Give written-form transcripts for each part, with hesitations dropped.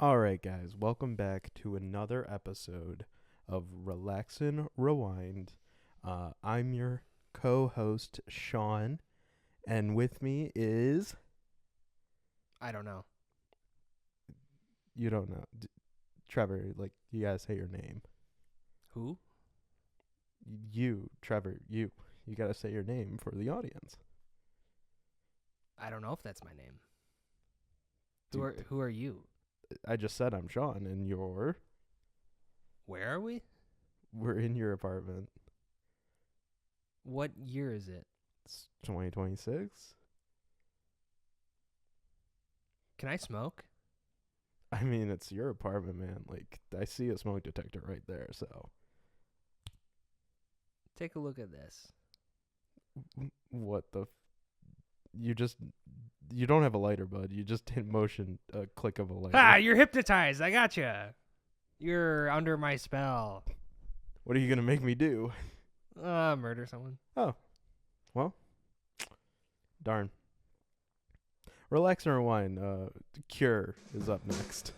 All right, guys, welcome back to another episode of Relax and Rewind. I'm your co-host, Sean, and with me is... I don't know. You don't know. Trevor, you gotta say your name. Who? You, Trevor, you. You gotta say your name for the audience. I don't know if that's my name. Dude. Who are you? I just said I'm Sean, and you're... Where are we? We're in your apartment. What year is it? It's 2026. Can I smoke? I mean, it's your apartment, man. I see a smoke detector right there, so... Take a look at this. What the... You don't have a lighter, bud. You just hit motion a click of a lighter. Ah, you're hypnotized. I gotcha. You're under my spell. What are you going to make me do? Murder someone. Oh. Well. Darn. Relax and Rewind. Cure is up next.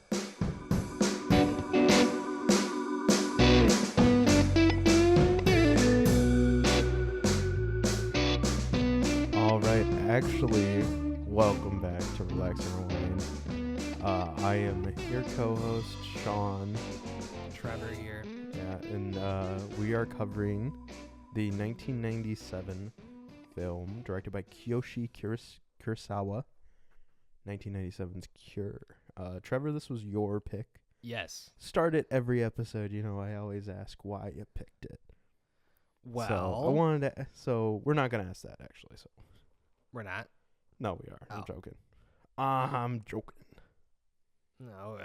All right. Actually, welcome back to Relax and Rewind. I am your co-host, Sean. Trevor here. Yeah, and we are covering the 1997 film directed by Kiyoshi Kurosawa, 1997's Cure. Trevor, this was your pick. Yes. Start it every episode. You know, I always ask why you picked it. Well, So I wanted to. So we're not gonna ask that actually. So we're not. no, we are. I'm Oh. joking. I'm joking. No.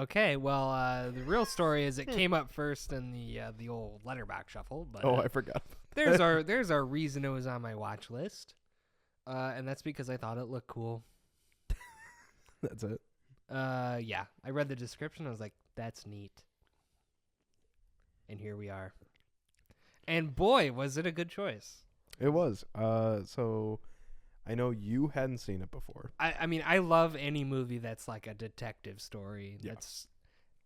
Okay. Well, the real story is it came up first in the old letterbox shuffle, but Oh, I forgot. there's our reason it was on my watch list, and that's because I thought it looked cool. That's it. Yeah. I read the description. I was like, that's neat. And here we are. And boy, was it a good choice. It was. So I know you hadn't seen it before. I mean, I love any movie that's like a detective story. Yeah.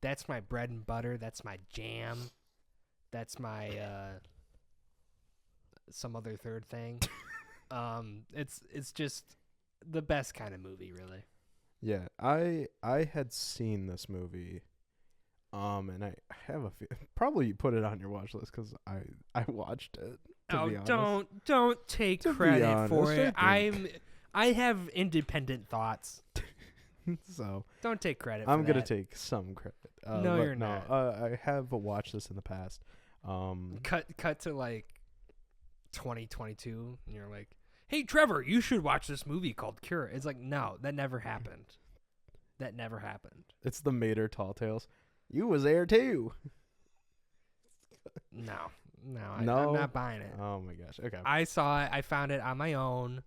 That's my bread and butter. That's my jam. That's my some other third thing. It's just the best kind of movie, really. Yeah, I had seen this movie, and I have a probably you put it on your watch list because I watched it. To be honest. Don't take To be credit for honest, it. I I have independent thoughts. So Don't take credit. I'm for gonna that. take some credit. No, but you're not. I have watched this in the past. Cut to like 2022, and you're like, "Hey, Trevor, you should watch this movie called Cure." It's like, no, that never happened. That never happened. It's the Mater Tall Tales. You was there too. No, No? I'm not buying it. Oh my gosh. Okay. I saw it. I found it on my own.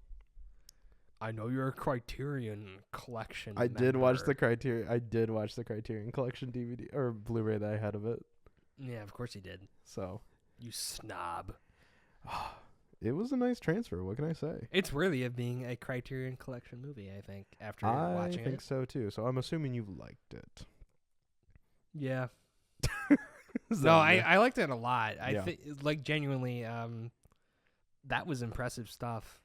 I know you're a Criterion collection. I did watch the member. Criterion Collection DVD or Blu-ray that I had of it. Yeah, of course you did. So You snob. it was a nice transfer. What can I say? It's worthy of being a Criterion collection movie, I think, after watching I think it. so too. So I'm assuming you liked it. Yeah. So, No, yeah. I liked it a lot. I Yeah. think, like, genuinely, that was impressive stuff.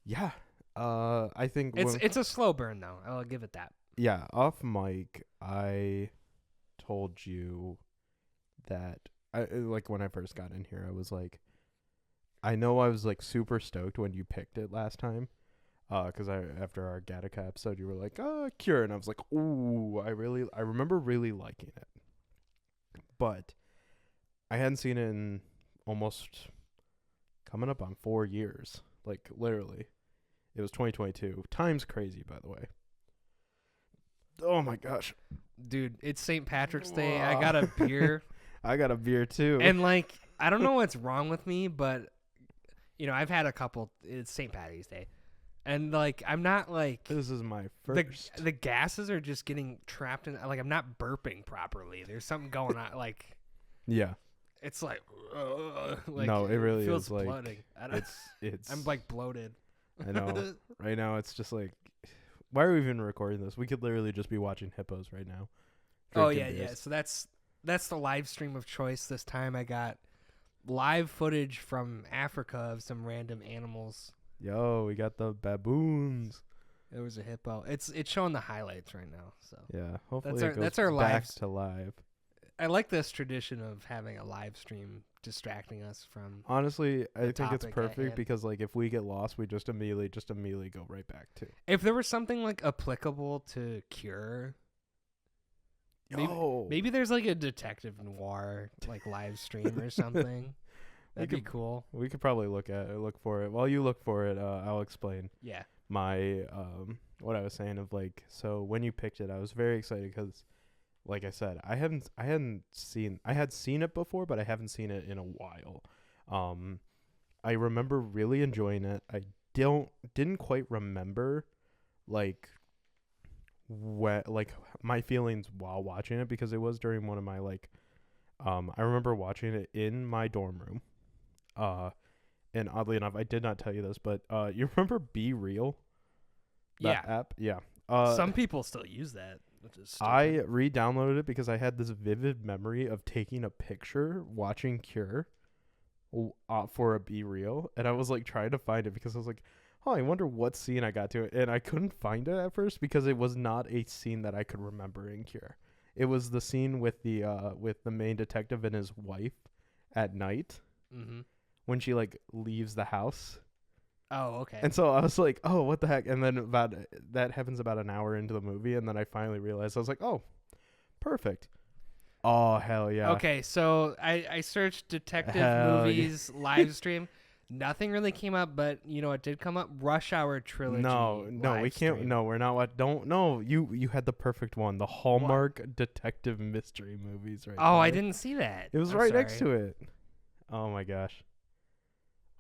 Yeah. I think It's a slow burn, though. I'll give it that. yeah, off mic, I told you that when I first got in here, I was like, I know I was like super stoked when you picked it last time, because after our Gattaca episode, you were like, Cure, and I was like, ooh, I remember really liking it, but I hadn't seen it in almost coming up on 4 years, like literally. It was 2022. Time's crazy, by the way. Oh my gosh. Dude, it's St. Patrick's Day. I got a beer. I got a beer too. And, like, I don't know what's wrong with me, but, you know, I've had a couple. It's St. Patrick's Day. And, like, I'm not, like... This is my first. The gases are just getting trapped in... Like, I'm not burping properly. There's something going on. Like... Yeah. It's like... No, it really feels is, like, bloating. It's I'm, like, bloated. I know. Right now, it's just like, why are we even recording this? We could literally just be watching hippos right now. Oh drinking yeah, yeah. beers. So that's the live stream of choice this time. I got live footage from Africa of some random animals. Yo, we got the baboons. There was a hippo. It's showing the highlights right now. So Yeah, hopefully that's it our goes back lives. to live. I like this tradition of having a live stream distracting us from. Honestly, I The think it's topic at perfect hand. because like if we get lost, we just immediately go right back to. If there was something like applicable to Cure, maybe there's like a detective noir like live stream or something. That'd be cool. We could probably look for it. While you look for it, I'll explain Yeah. my what I was saying of like, so when you picked it, I was very excited because like I said, I had seen it before, but I haven't seen it in a while. I remember really enjoying it. I didn't quite remember like my feelings while watching it because it was during one of my like I remember watching it in my dorm room. And oddly enough, I did not tell you this, but you remember Be Real? That app? Yeah. Some people still use that, which is stupid. I re-downloaded it because I had this vivid memory of taking a picture watching Cure for a Be Real, and I was like trying to find it because I was like, oh, I wonder what scene I got to, and I couldn't find it at first because it was not a scene that I could remember in Cure. It was the scene with the main detective and his wife at night when she like leaves the house. Oh, okay. And so I was like, oh, what the heck? And then that happens about an hour into the movie, and then I finally realized I was like, oh, perfect. Oh, hell yeah. Okay, so I searched detective Hell movies live stream. Nothing really came up, but you know what did come up? Rush Hour trilogy. No, we can't. stream. No, we're not. What? Don't. No, you had the perfect one. The Hallmark detective mystery movies, right? Oh, there. I didn't see that. It was right next to it. Oh my gosh.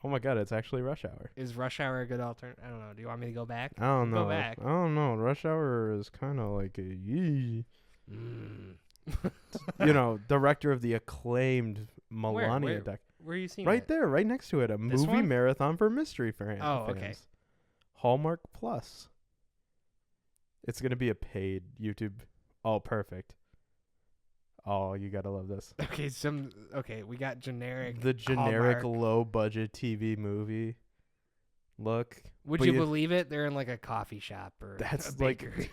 Oh my god, it's actually Rush Hour. Is Rush Hour a good alternative? I don't know. Do you want me to go back? I don't know. Go back. I don't know. Rush Hour is kind of like a yee. You know, director of the acclaimed Melania deck. Where are you seeing Right it? there, right next to it. A This movie one? marathon for mystery fans. Oh, okay. Hallmark Plus. It's going to be a paid YouTube. Oh, perfect. Oh, you got to love this. Okay, we got generic. The generic Hallmark. low budget TV movie. Look. Would but you believe it? They're in like a coffee shop or That's a like bakery.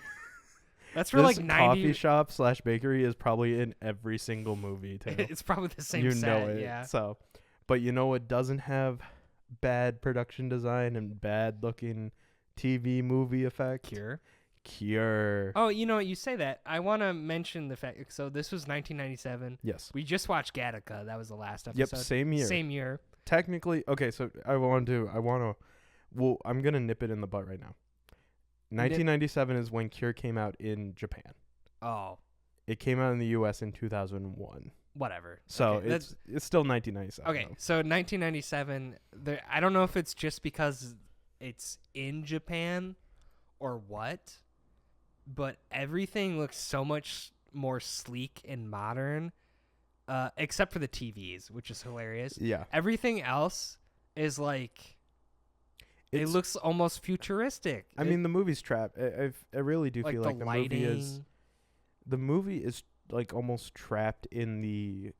That's for this like 90. coffee shop / bakery is probably in every single movie too. It's probably the same You set. know it. Yeah. So, but you know what doesn't have bad production design and bad looking TV movie effect? Cure. Oh, you know what? You say that. I want to mention the fact. So this was 1997. Yes. We just watched Gattaca. That was the last episode. Yep. Same year. Same year. Technically, okay. So well, I'm gonna nip it in the butt right now. 1997 is when Cure came out in Japan. Oh. It came out in the U.S. in 2001. Whatever. So Okay, it's still 1997. Okay, though. so 1997. I don't know if it's just because it's in Japan or what, but everything looks so much more sleek and modern, except for the TVs, which is hilarious. Yeah. Everything else is like. It looks almost futuristic. I mean, the movie's trapped. I really do like feel the like lighting. the movie is like almost trapped in the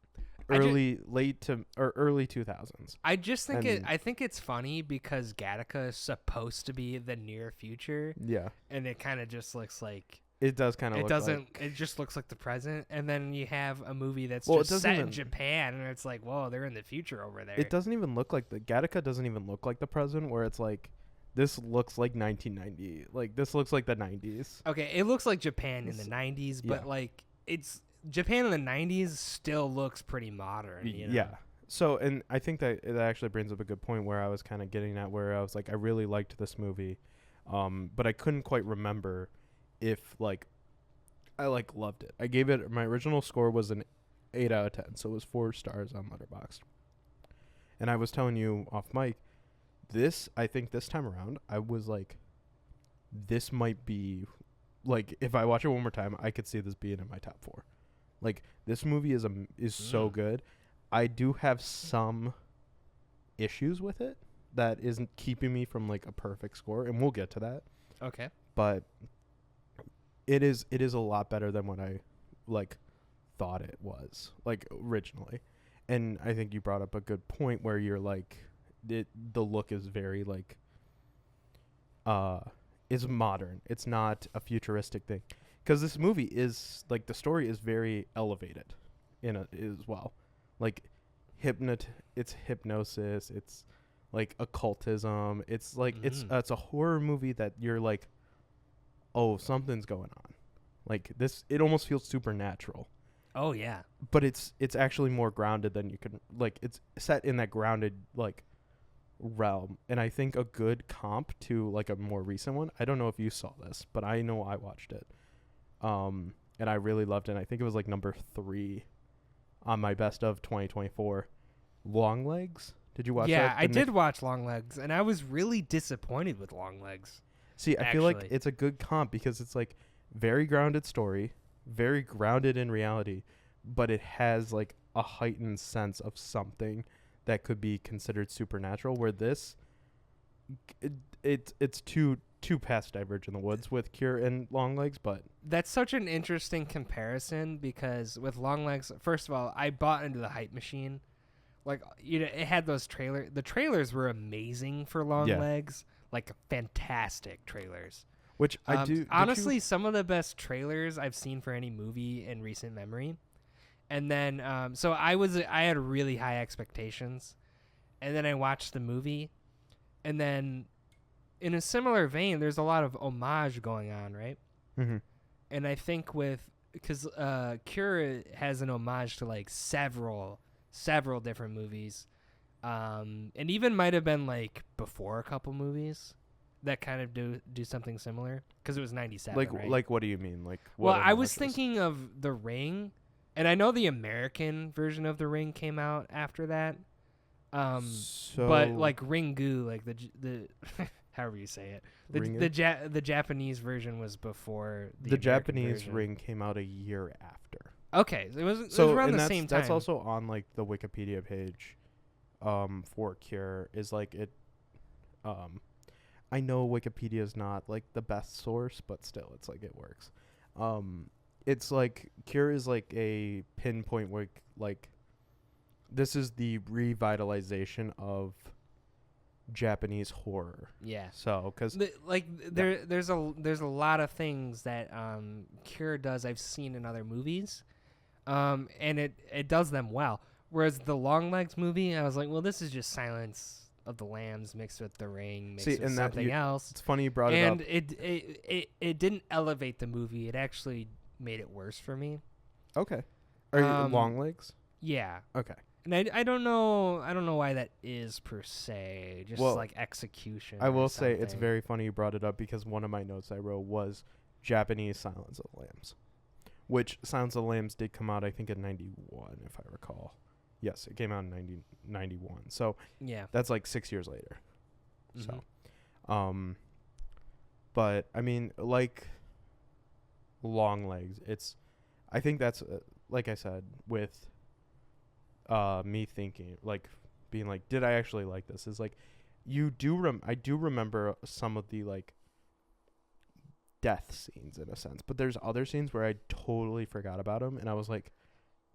early 2000s. I just think I think it's funny because Gattaca is supposed to be the near future. Yeah. And it kind of just looks like It does kind of. It just looks like the present, and then you have a movie that's Well, just set in Japan, and it's like, whoa, they're in the future over there. It doesn't even look like Gattaca doesn't even look like the present, where it's like, this looks like 1990. Like this looks like the 90s. Okay, it looks like Japan in the 90s, but like it's Japan in the 90s still looks pretty modern. You know? Yeah. So, and I think that it actually brings up a good point where I was kind of getting at, where I was like, I really liked this movie, but I couldn't quite remember if like I like loved it. I gave it, my original score was an 8 out of 10, so it was 4 stars on Letterboxd. And I was telling you off mic, I think this time around, I was like, this might be, like, if I watch it one more time, I could see this being in my top 4. Like, this movie is so good. I do have some issues with it that isn't keeping me from like a perfect score, and we'll get to that. Okay. But it is a lot better than what I like thought it was like originally. And I think you brought up a good point where you're like the look is very like is modern. It's not a futuristic thing. Cuz this movie is like the story is very elevated as well. Like it's hypnosis, it's like occultism. It's like it's a horror movie that you're like, oh, something's going on. Like this, it almost feels supernatural. Oh yeah. But it's actually more grounded than you can, like, it's set in that grounded like realm. And I think a good comp to like a more recent one, I don't know if you saw this, but I know I watched it. And I really loved it. And I think it was like number 3 on my best of 2024. Longlegs. Did you watch that? Yeah, I did watch Longlegs, and I was really disappointed with Longlegs. See, I feel like it's a good comp because it's like very grounded story, very grounded in reality, but it has like a heightened sense of something that could be considered supernatural, where this it's too past Diverge in the Woods with Cure and Longlegs. But that's such an interesting comparison because with Longlegs, first of all, I bought into the hype machine. Like, you know, it had those trailers. The trailers were amazing for Longlegs. Like, fantastic trailers. Which I do. Honestly, some of the best trailers I've seen for any movie in recent memory. And then, so I had really high expectations. And then I watched the movie. And then, in a similar vein, there's a lot of homage going on, right? Mm-hmm. And I think because Cure has an homage to, like, several different movies, and even might have been like before a couple movies that kind of do something similar because it was 97. Like, right? like what do you mean? Like, well, I was thinking of The Ring, and I know the American version of The Ring came out after that. But like Ringu, like the however you say it, the Japanese version was before the Japanese version. Ring came out a year after. Okay, it was around the same time. That's also on like the Wikipedia page for Cure is like it I know Wikipedia is not like the best source, but still it's like it works. It's like Cure is like a pinpoint where like this is the revitalization of Japanese horror. Yeah. So, because there's a lot of things that Cure does I've seen in other movies, and it does them well. Whereas the Longlegs movie, I was like, well, this is just Silence of the Lambs mixed with The Ring, mixed with something else. It's funny you brought it up. And it didn't elevate the movie. It actually made it worse for me. Okay. Are you Longlegs? Yeah. Okay. And I don't know why that is per se, just like execution. I will say it's very funny you brought it up because one of my notes I wrote was Japanese Silence of the Lambs, which Silence of the Lambs did come out I think in 91 if I recall. Yes, it came out in 91. So yeah, that's like 6 years later. Mm-hmm. So, but I mean like Longlegs, I think that's like I said with me thinking like being like did I actually like this is like I do remember some of the like death scenes in a sense, but there's other scenes where I totally forgot about them and I was like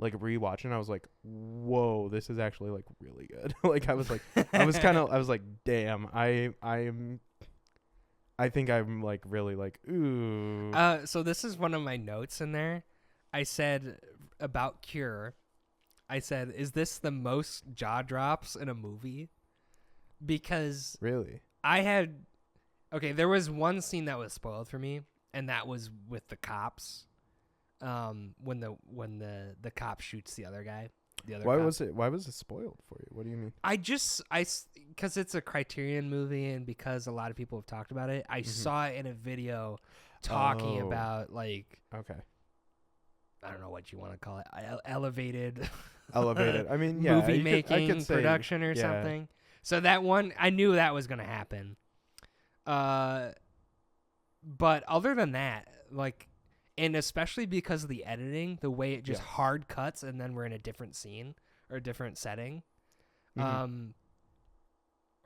rewatching I was like whoa, this is actually like really good. Like I was like I was like damn, I think I'm like really like ooh. So this is one of my notes in there. I said about Cure, I said, is this the most jaw drops in a movie? Because really, there was one scene that was spoiled for me, and that was with the cops. When the cop shoots the other guy. Why was it spoiled for you? What do you mean? Because it's a Criterion movie, and because a lot of people have talked about it, I saw it in a video talking about like. Okay. I don't know what you want to call it. Elevated. I mean, yeah, movie making, production, or something. So that one, I knew that was gonna happen. But other than that, like, and especially because of the editing, the way it just hard cuts, and then we're in a different scene or a different setting. Mm-hmm.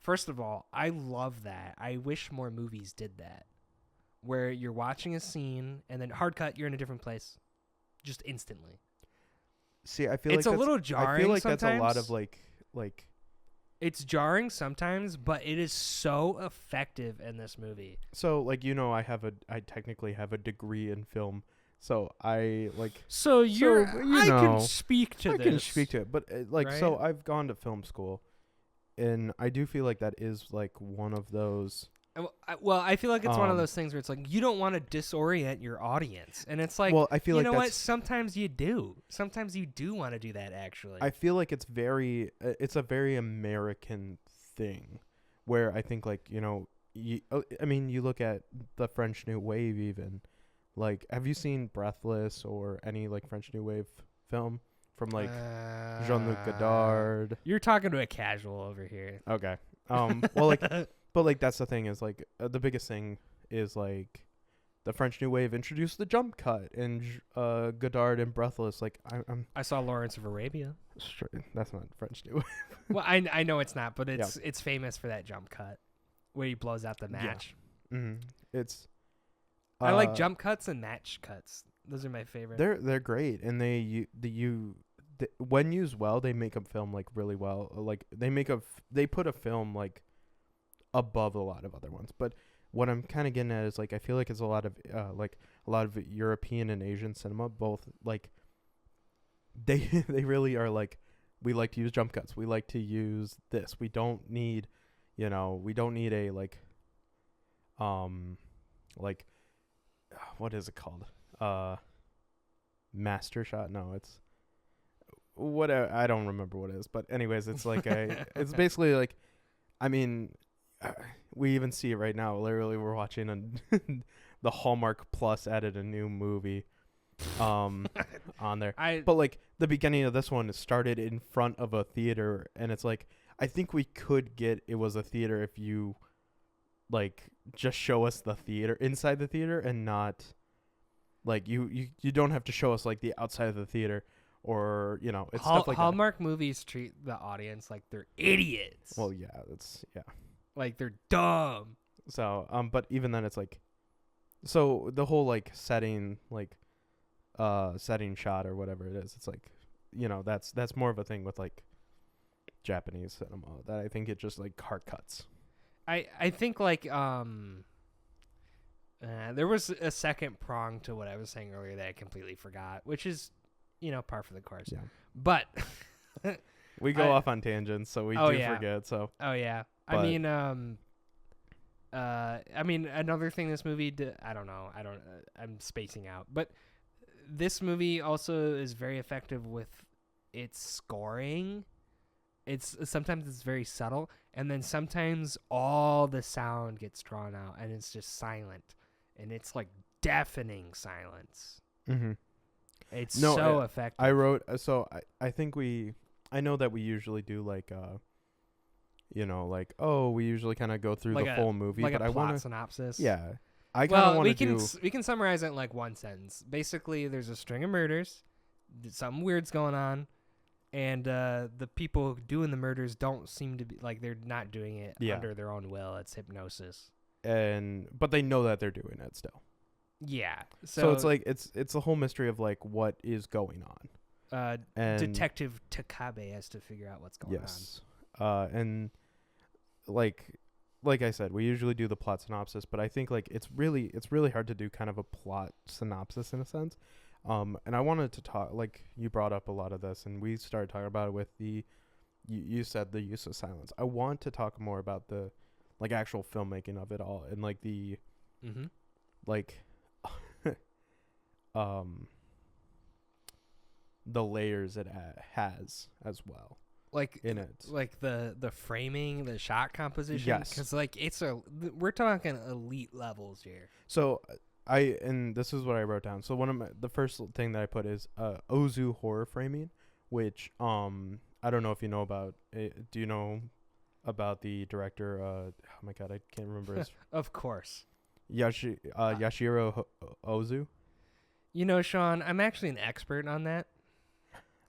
First of all, I love that. I wish more movies did that, where you're watching a scene and then hard cut, you're in a different place. just instantly. See, I feel It's like a little jarring. I feel like sometimes. that's a lot of like. It's jarring sometimes, but it is so effective in this movie. So like I technically have a degree in film, so I like. So I can speak to I this. can speak to it, but so right? I've gone to film school, and I do feel like that is like one of those. Well, I feel like it's one of those things where it's like you don't want to disorient your audience, and it's like, well, I feel you like know what? Sometimes you do. Sometimes you do want to do that. Actually, I feel like it's a very American thing, where I think like I mean, you look at the French New Wave even, like, have you seen Breathless or any like French New Wave film from like Jean-Luc Godard? You're talking to a casual over here. Okay. Well, like. But like that's the thing is like the biggest thing is like the French New Wave introduced the jump cut and Godard and Breathless. Like I saw Lawrence of Arabia. That's not French New Wave. Well, I know it's not, but it's famous for that jump cut where he blows out the match. Yeah. Mm-hmm. It's. I like jump cuts and match cuts. Those are my favorite. They're great, and when used well, they make a film like really well. Like they put a film like above a lot of other ones. But what I'm kind of getting at is like I feel like it's a lot of European and Asian cinema, both like they really are like, we like to use jump cuts, we like to use this, we don't need a like what is it called, master shot? No, it's what I don't remember what it is, but anyways, it's like it's basically like, I mean, we even see it right now. Literally, we're watching the Hallmark Plus added a new movie on there. But like the beginning of this one started in front of a theater, and it's like, I think we could get it was a theater if you like just show us the theater inside the theater, and not like you don't have to show us like the outside of the theater, or it's stuff like Hallmark movies treat the audience like they're idiots. Well, yeah, like they're dumb. So, but even then, it's like, so the whole like setting shot or whatever it is, it's like, that's more of a thing with like Japanese cinema, that I think it just like hard cuts. I think like there was a second prong to what I was saying earlier that I completely forgot, which is par for the course. Yeah. But we go off on tangents, so we forget. So I mean, another thing this movie did, I'm spacing out, but this movie also is very effective with its scoring. Sometimes it's very subtle, and then sometimes all the sound gets drawn out, and it's just silent, and it's like deafening silence. Mm-hmm. It's so effective. I wrote, so I know that we usually do like, we usually kind of go through the full movie, like but a plot synopsis. Yeah. I kind of want to do. We can summarize it in like one sentence. Basically, there's a string of murders. Something weird's going on, and the people doing the murders don't seem to be like, they're not doing it under their own will. It's hypnosis. But they know that they're doing it still. Yeah. So it's like it's a whole mystery of like what is going on. And Detective Takabe has to figure out what's going on. And like I said, we usually do the plot synopsis, but I think like it's really hard to do kind of a plot synopsis in a sense. And I wanted to talk, like you brought up a lot of this, and we started talking about it with you said the use of silence. I want to talk more about the like actual filmmaking of it all, and like the like the layers it has as well, like in it, like the framing, the shot composition. Yes, because like we're talking elite levels here. So and this is what I wrote down. So the first thing that I put is Ozu horror framing, which I don't know if you know about it. Do you know about the director? Oh my god, I can't remember his. Of course, Yashiro Ozu. Sean, I'm actually an expert on that.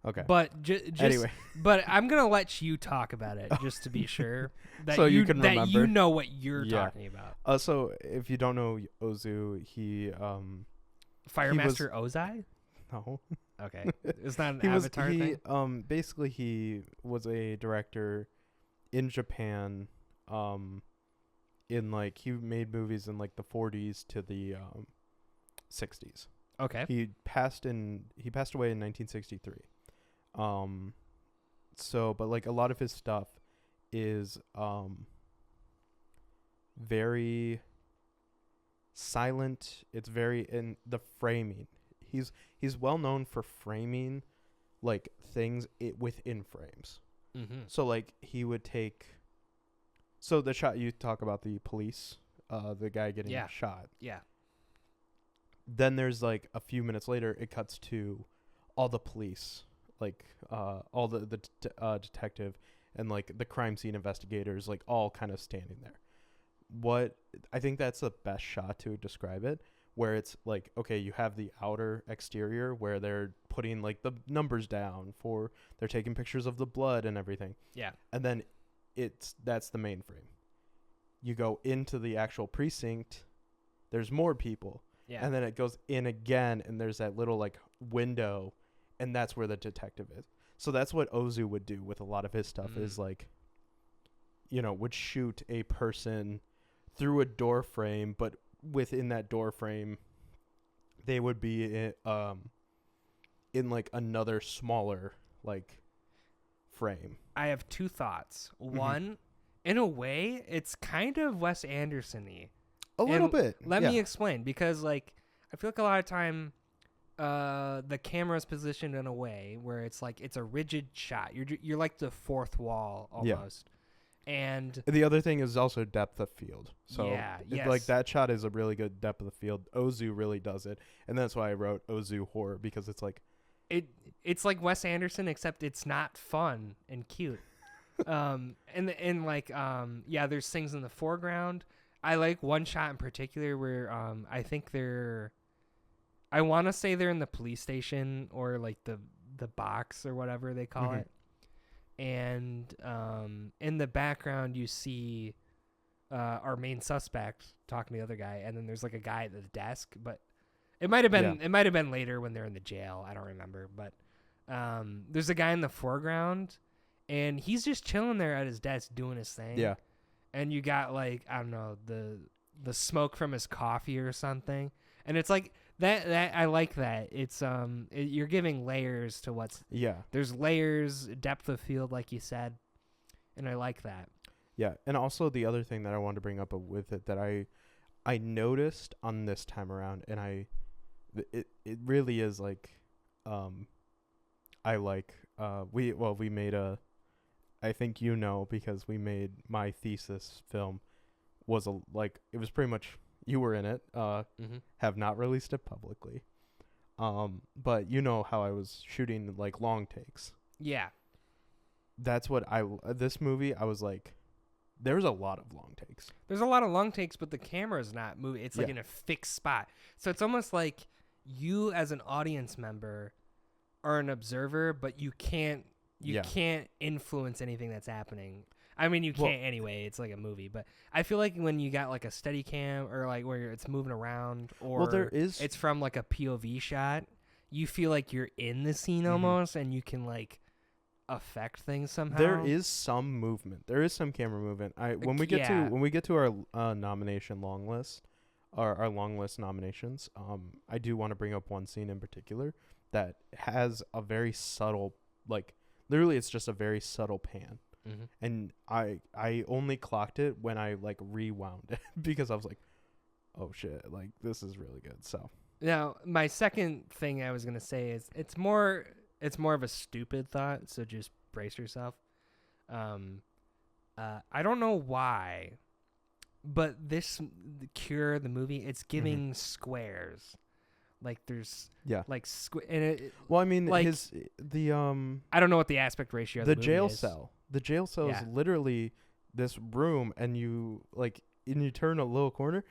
Okay. But anyway, but I'm gonna let you talk about it just to be sure that so you can remember. You know what you're talking about. So if you don't know Ozu, he Firemaster Ozai. No. Okay, it's not an he was Avatar he thing. basically he was a director in Japan. In like he made movies in like the 40s to the 60s. Okay. He passed away in 1963. So but like a lot of his stuff is very silent. It's very in the framing. He's well known for framing like things within frames. Mm-hmm. So like he would take so the shot you talk about the police, the guy getting shot. Yeah. Then there's like a few minutes later it cuts to all the police, like all the detective and like the crime scene investigators like all kind of standing there. What I think that's the best shot to describe it, where it's like, okay, you have the outer exterior where they're putting like the numbers down for they're taking pictures of the blood and everything. Yeah. And then that's the main frame. You go into the actual precinct, there's more people. Yeah. And then it goes in again and there's that little like window and that's where the detective is. So that's what Ozu would do with a lot of his stuff is like, you know, would shoot a person through a door frame, but within that door frame they would be in like another smaller like frame. I have two thoughts. One, in a way, it's kind of Wes Anderson-y. A little bit. Let me explain, because like I feel like a lot of time the camera's positioned in a way where it's like it's a rigid shot. You're like the fourth wall almost. And the other thing is also depth of field. So like that shot is a really good depth of the field. Ozu really does it. And that's why I wrote Ozu horror, because it's like it's like Wes Anderson, except it's not fun and cute. And like there's things in the foreground. I like one shot in particular where I think I want to say they're in the police station or like the box or whatever they call it. And in the background you see our main suspect talking to the other guy, and then there's like a guy at the desk, but it might have been later when they're in the jail. I don't remember, but there's a guy in the foreground and he's just chilling there at his desk doing his thing. Yeah. And you got like, I don't know, the smoke from his coffee or something. And it's like that I like that. It's you're giving layers to there's layers, depth of field like you said. And I like that. Yeah. And also the other thing that I wanted to bring up with it that I noticed on this time around, and it really is like I like we made I think you know, because we made my thesis film was it was pretty much, you were in it, have not released it publicly. But you know how I was shooting like long takes. Yeah. That's what this movie, I was like, there's a lot of long takes. There's a lot of long takes, but the camera's not moving. It's like in a fixed spot. So it's almost like you as an audience member are an observer, but you can't influence anything that's happening. I mean, you can't anyway. It's like a movie, but I feel like when you got like a steady cam or like where it's moving around, or it's from like a POV shot, you feel like you're in the scene almost, and you can like affect things somehow. There is some movement. There is some camera movement. When we get to our nomination long list, our long list nominations, I do want to bring up one scene in particular that has a very subtle, like literally it's just a very subtle pan. And I only clocked it when I like rewound it because I was like, oh shit, like this is really good. So now my second thing I was gonna say is it's more of a stupid thought, so just brace yourself. I don't know why, but the Cure, the movie, it's giving squares. Like there's like well, I mean, like, I don't know what the aspect ratio of the jail movie is. cell. The jail cell is literally this room, and you turn a little corner,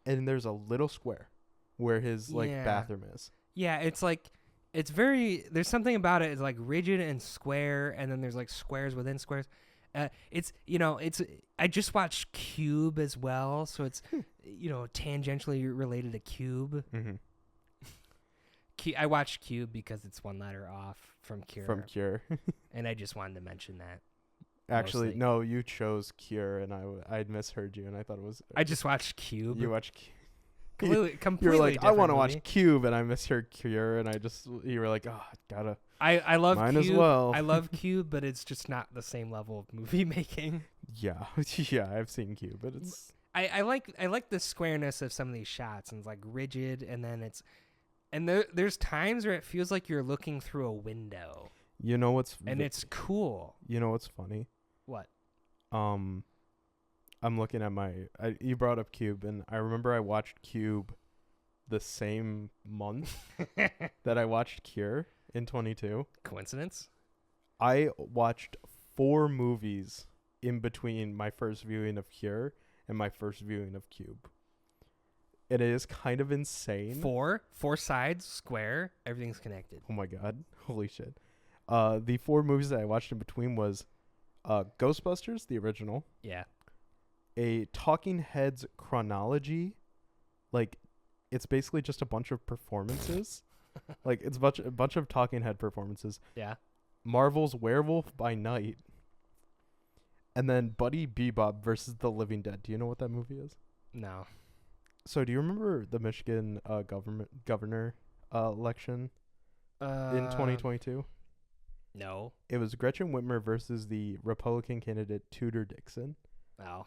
and there's a little square where his bathroom is. Yeah, it's like there's something about it. It's like rigid and square, and then there's like squares within squares. I just watched Cube as well, so it's tangentially related to Cube. I watched Cube because it's one letter off from Cure. From Cure. And I just wanted to mention that. Actually, Mostly. no, you chose Cure, and I'd misheard you, and I thought it was. I just watched Cube. You watched Cube. Completely You were like, I want to movie. watch Cube, and I misheard Cure, and you were like, oh, gotta. I love Mine Cube. as well. I love Cube, but it's just not the same level of movie making. Yeah, yeah, I've seen Cube, but it's. I like the squareness of some of these shots, and it's like rigid, and then there's times where it feels like you're looking through a window. You know what's. And it's cool. You know what's funny? What? I'm looking at you brought up Cube, and I remember I watched Cube the same month that I watched Cure in 22. Coincidence? I watched 4 movies in between my first viewing of Cure and my first viewing of Cube. It is kind of insane. 4 sides, square, everything's connected. Oh my god. Holy shit. The 4 movies that I watched in between was Ghostbusters, the original. Yeah. A Talking Heads chronology. Like, it's basically just a bunch of performances. Like, it's a bunch of Talking Head performances. Yeah. Marvel's Werewolf by Night. And then Buddy Bebop versus the Living Dead. Do you know what that movie is? No. So, do you remember the Michigan governor election in 2022? No. It was Gretchen Whitmer versus the Republican candidate Tudor Dixon. Oh.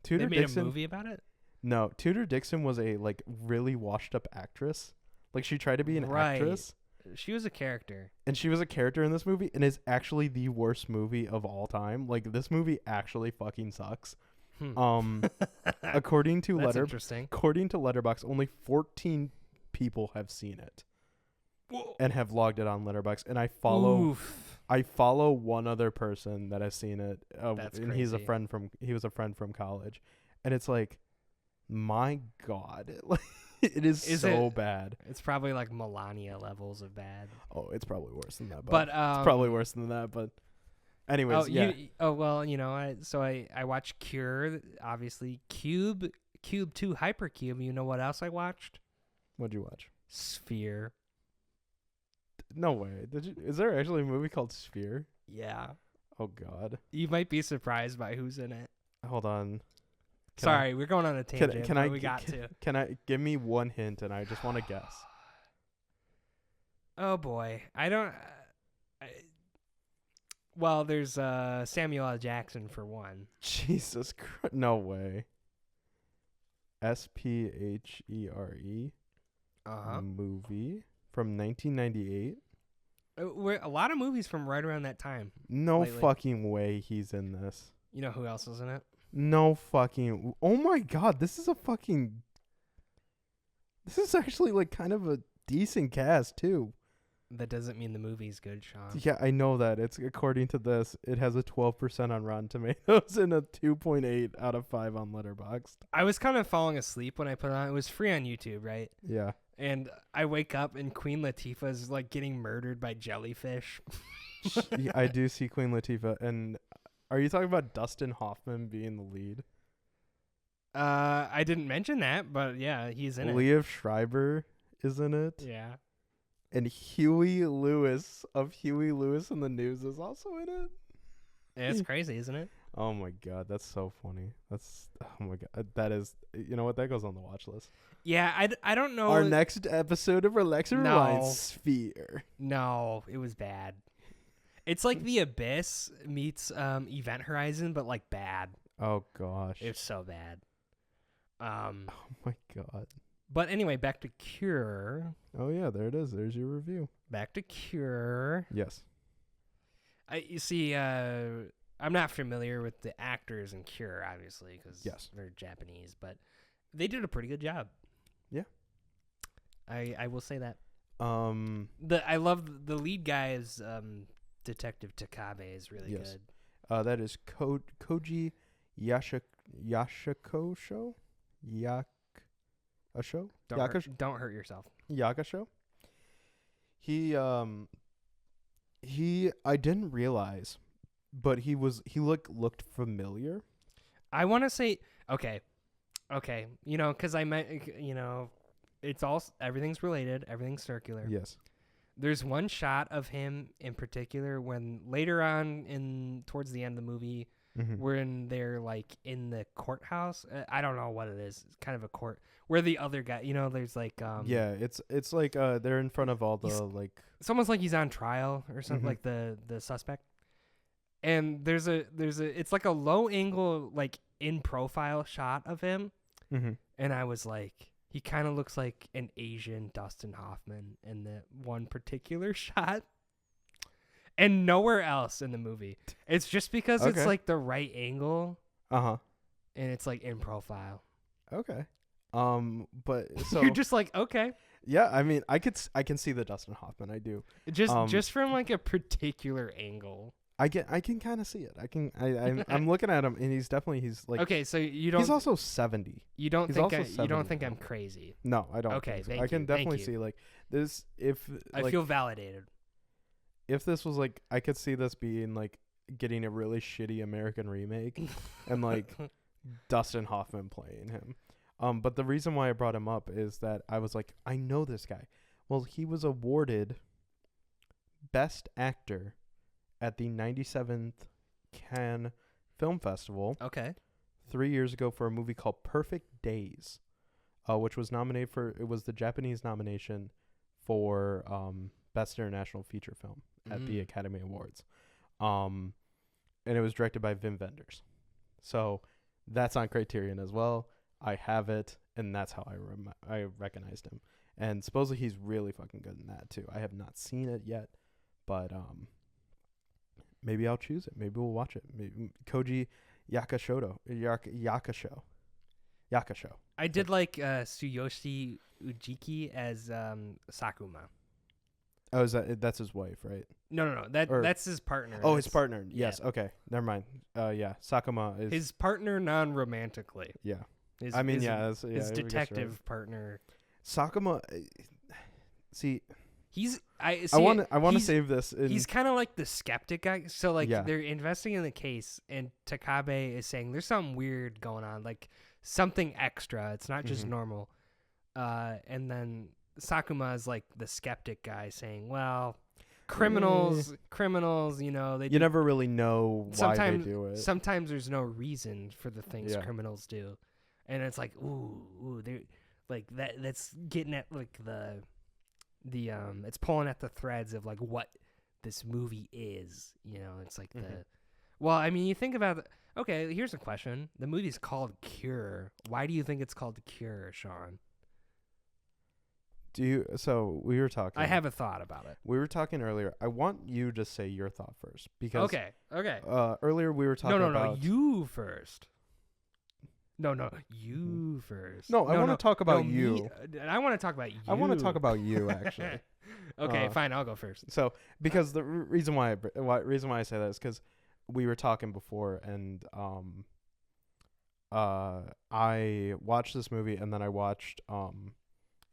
Tudor They made Dixon, a movie about it? No, Tudor Dixon was a really washed up actress. Like, she tried to be an actress. She was a character. And she was a character in this movie, and is actually the worst movie of all time. Like, this movie actually fucking sucks. According to Letterboxd, only 14 people have seen it. Whoa. And have logged it on Letterboxd, and I follow one other person that has seen it. That's and crazy. He was a friend from college, and it's like, my God, it is so bad. It's probably like Melania levels of bad. Oh, it's probably worse than that. But it's probably worse than that. But anyways, yeah. I watched Cure, obviously. Cube 2 Hypercube. You know what else I watched? What'd you watch? Sphere. No way. Is there actually a movie called Sphere? Yeah. Oh God. You might be surprised by who's in it. Hold on. Sorry, we're going on a tangent. Can I give me one hint, and I just want to guess? Oh boy, I don't. Well, there's Samuel L. Jackson for one. Jesus Christ! No way. Sphere movie from 1998. A lot of movies from right around that time. No lately. fucking way he's in this. You know who else is in it? No fucking. Oh my God, this is actually like kind of a decent cast too. That doesn't mean the movie's good, Sean. Yeah, I know that. It's according to this, it has a 12% on Rotten Tomatoes and a 2.8 out of 5 on Letterboxd. I was kind of falling asleep when I put it on. It was free on YouTube, right? Yeah. And I wake up and Queen Latifah's like getting murdered by jellyfish. Yeah, I do see Queen Latifah. And are you talking about Dustin Hoffman being the lead? I didn't mention that, but yeah, he's in it. Liev Schreiber is in it. Yeah. And Huey Lewis of Huey Lewis and the News is also in it. Yeah, it's crazy, isn't it? Oh my God, that's so funny. Oh my God, that is. You know what? That goes on the watch list. Yeah, I don't know. Our next episode of Relaxer Rewind, Sphere. No, it was bad. It's like The Abyss meets Event Horizon, but like bad. Oh gosh, It's so bad. Oh my God. But anyway, back to Cure. Oh yeah, there it is. There's your review. Back to Cure. Yes. You see, I'm not familiar with the actors in Cure, obviously, because they're Japanese, but they did a pretty good job. Yeah. I will say that. I love the lead guy is Detective Takabe is really good. That is Koji Yashiko. Don't hurt yourself. Yagasho. He I didn't realize, but he looked familiar. I want to say okay. You know, because I meant, it's all everything's related, everything's circular. Yes. There's one shot of him in particular when later on towards the end of the movie, when they're like in the courthouse. I don't know what it is. It's kind of a court where the other guy, there's like yeah, it's like they're in front of all the like. It's almost like he's on trial or something, like the suspect. And there's a it's like a low angle, like in profile shot of him, and I was like, he kind of looks like an Asian Dustin Hoffman in that one particular shot, and nowhere else in the movie. It's just because it's like the right angle, and it's like in profile. Okay, but so you're just like, okay, yeah. I mean, I can see the Dustin Hoffman. I do. Just from like a particular angle. I can kind of see it. I'm looking at him, and he's like. Okay, so you don't. He's also 70. You don't think I'm crazy? No, I don't. Okay, think so. I can definitely see like this. If I feel validated. If this was like, I could see this being like getting a really shitty American remake, and like Dustin Hoffman playing him. But the reason why I brought him up is that I was like, I know this guy. Well, he was awarded Best Actor at the 97th Cannes Film Festival. Okay. 3 years ago for a movie called Perfect Days, which was nominated it was the Japanese nomination for Best International Feature Film at the Academy Awards. And it was directed by Wim Wenders. So that's on Criterion as well. I have it, and that's how I recognized him. And supposedly he's really fucking good in that too. I have not seen it yet, but maybe I'll choose it. Maybe we'll watch it. Maybe Koji Yakusho. I did like Tsuyoshi Ujiki as Sakuma. Oh, that's his wife, right? No. That's his partner. Oh, his partner. Yes. Yeah. Okay. Never mind. Yeah. Sakuma is his partner non-romantically. Yeah. His his detective right. partner. Sakuma. See. I want to save this. He's kind of like the skeptic guy. So like they're investigating the case, and Takabe is saying there's something weird going on, like something extra. It's not just normal. And then Sakuma is like the skeptic guy, saying, "Well, criminals, they you never really know why they do it. Sometimes there's no reason for the things criminals do, and it's like, ooh, they like that. That's getting at like the it's pulling at the threads of like what this movie is. It's like well, I mean, you think about okay. Here's a question: the movie's called Cure. Why do you think it's called Cure, Sean? So we were talking. I have a thought about it. We were talking earlier. I want you to say your thought first because okay. Earlier we were talking about No, you first. No, you first. No, I want to talk about you. I want to talk about you. I want to talk about you actually. Okay, fine. I'll go first. So because the reason why I say that is because we were talking before, and I watched this movie, and then I watched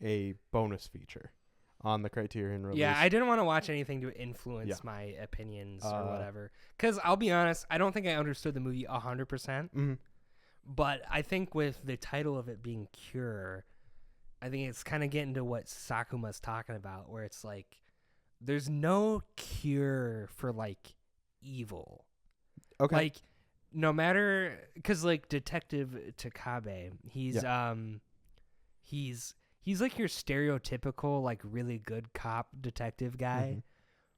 a bonus feature on the Criterion release. Yeah, I didn't want to watch anything to influence my opinions or whatever. Because I'll be honest, I don't think I understood the movie 100%. But I think with the title of it being Cure, I think it's kind of getting to what Sakuma's talking about, where it's like, there's no cure for like evil. Okay. Like, no matter, because like Detective Takabe, he's like your stereotypical like really good cop detective guy,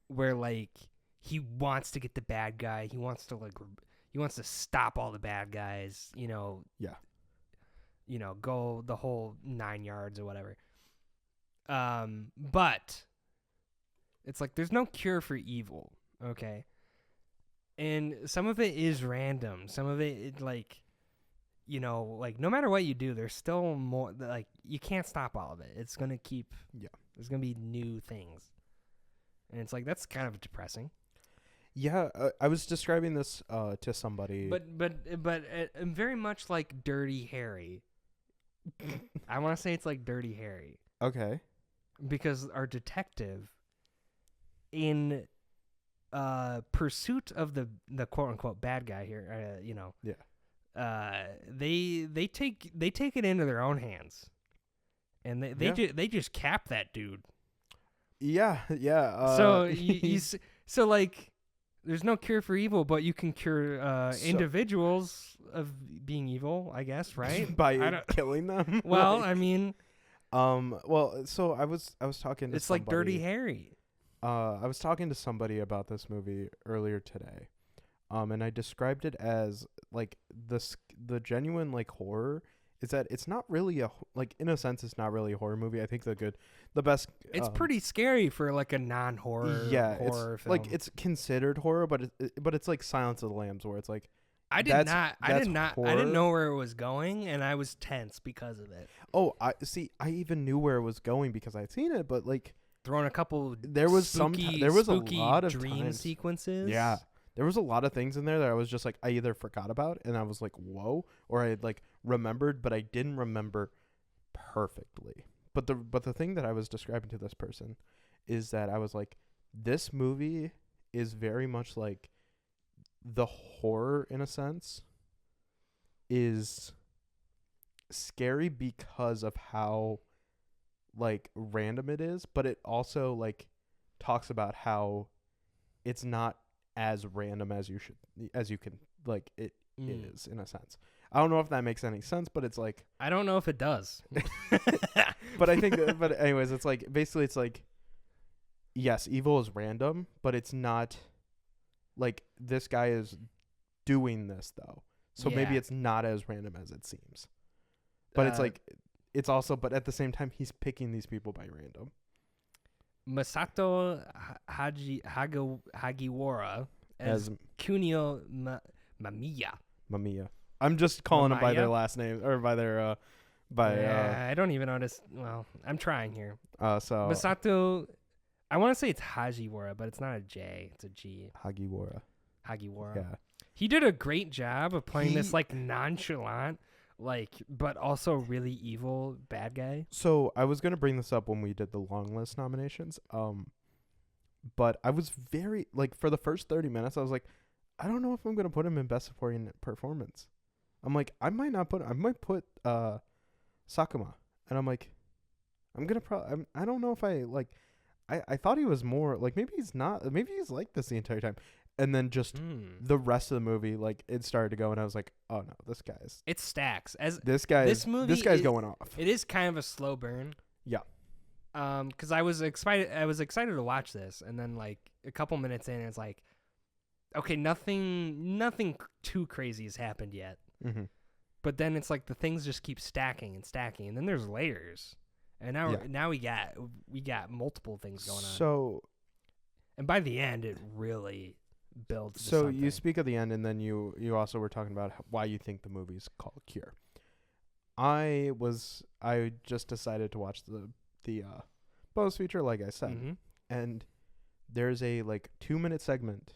where like he wants to get the bad guy, he wants to stop all the bad guys, go the whole 9 yards or whatever. But it's like there's no cure for evil, okay? And some of it is random. Some of it like no matter what you do, there's still more, like you can't stop all of it. It's going to keep there's going to be new things. And it's like that's kind of depressing. Yeah, I was describing this to somebody. But very much like Dirty Harry. I want to say it's like Dirty Harry. Okay. Because our detective, in pursuit of the quote unquote bad guy here, they take it into their own hands, and Yeah. they just cap that dude. Yeah. So so like, there's no cure for evil, but you can cure individuals of being evil, I guess, right? by killing them. Well, I mean, Well, so I was talking to it's somebody. like Dirty Harry. I was talking to somebody about this movie earlier today. And I described it as like the genuine like horror is that it's not really like in a sense it's not really a horror movie. I think the best. It's pretty scary for like a non-horror horror it's film. like it's considered horror, but it's like Silence of the Lambs, where it's like I didn't know where it was going, and I was tense because of it. Oh, I even knew where it was going because I'd seen it, but like throwing a couple there was spooky a lot of dream sequences. Yeah. There was a lot of things in there that I was just like, I either forgot about and I was like, whoa, or I like remembered, but I didn't remember perfectly. But the thing that I was describing to this person is that I was like, this movie is very much like the horror in a sense is scary because of how like random it is, but it also like talks about how it's not as random as you can like it is in a sense. I don't know if that makes any sense, but it's like I don't know if it does. But I think but anyways, it's like basically it's like yes, evil is random, but it's not like this guy is doing this though. So maybe it's not as random as it seems. But it's like it's also but at the same time he's picking these people by random. Masato Hagiwara as Kunio Mamiya. I'm just calling them by their last name or by their I don't even notice. Well, I'm trying here. So Masato, I want to say it's Hagiwara, but it's not a J. It's a G. Hagiwara. Yeah. He did a great job of playing this like nonchalant, like, but also really evil bad guy. So I was gonna bring this up when we did the long list nominations. But I was very like for the first 30 minutes, I was like, I don't know if I'm gonna put him in best supporting performance. I'm like, I might put Sakuma, and I'm like, I don't know if I like. I thought he was more like maybe he's not. Maybe he's like this the entire time. And then just the rest of the movie, like it started to go, and I was like, "Oh no, this guy's." It stacks as this guy's going off. It is kind of a slow burn. Yeah. Because I was excited to watch this, and then like a couple minutes in, it's like, okay, nothing too crazy has happened yet. Mm-hmm. But then it's like the things just keep stacking and stacking, and then there's layers, and now we got multiple things going on. So, and by the end, it really builds. So something. you speak of the end, and then you also were talking about why you think the movie's called Cure. I just decided to watch the bonus feature, like I said, and there's a like 2-minute segment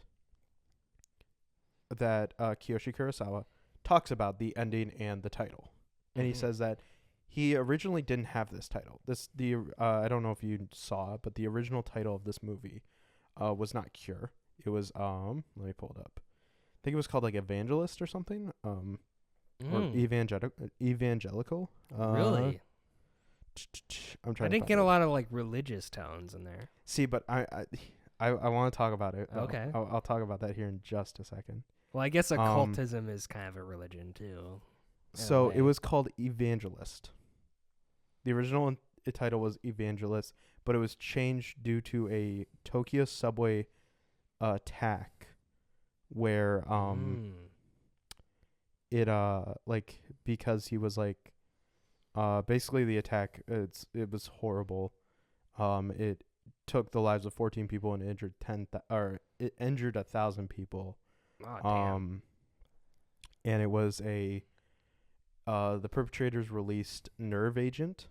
that Kiyoshi Kurosawa talks about the ending and the title, and he says that he originally didn't have this title. I don't know if you saw it, but the original title of this movie was not Cure. It was let me pull it up. I think it was called like Evangelist or something. Or evangelical. Really? I'm trying. I didn't get a lot of like religious tones in there. See, but I want to talk about it. Okay. I'll talk about that here in just a second. Well, I guess occultism is kind of a religion too. So it was called Evangelist. The original title was Evangelist, but it was changed due to a Tokyo subway attack where it like because he was like basically the attack it was horrible. It took the lives of 14 people and injured 1,000 people. Oh, damn. And it was the perpetrators released nerve agent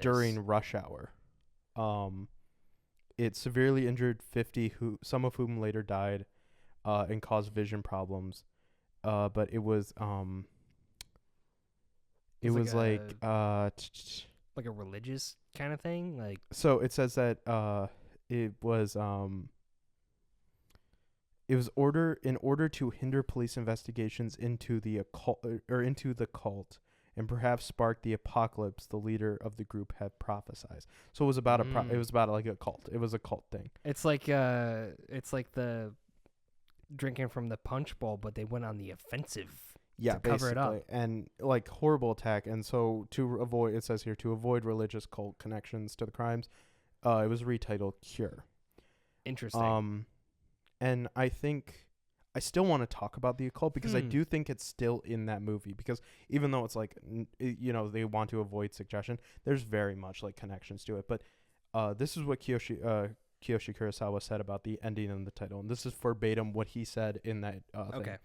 during rush hour. It severely injured 50 some of whom later died and caused vision problems. But it was like a religious kind of thing, like. So it says that it was in order to hinder police investigations into the occult or into the cult and perhaps spark the apocalypse the leader of the group had prophesied. So it was about it was about like a cult. It was a cult thing. It's like the drinking from the punch bowl, but they went on the offensive. Yeah, to cover it up. And like horrible attack. And so to avoid, it says here, to avoid religious cult connections to the crimes, it was retitled Cure. Interesting. And I think I still want to talk about the occult because I do think it's still in that movie, because even though it's like, they want to avoid suggestion, there's very much like connections to it. But this is what Kiyoshi Kurosawa said about the ending and the title. And this is verbatim what he said in that thing. Okay.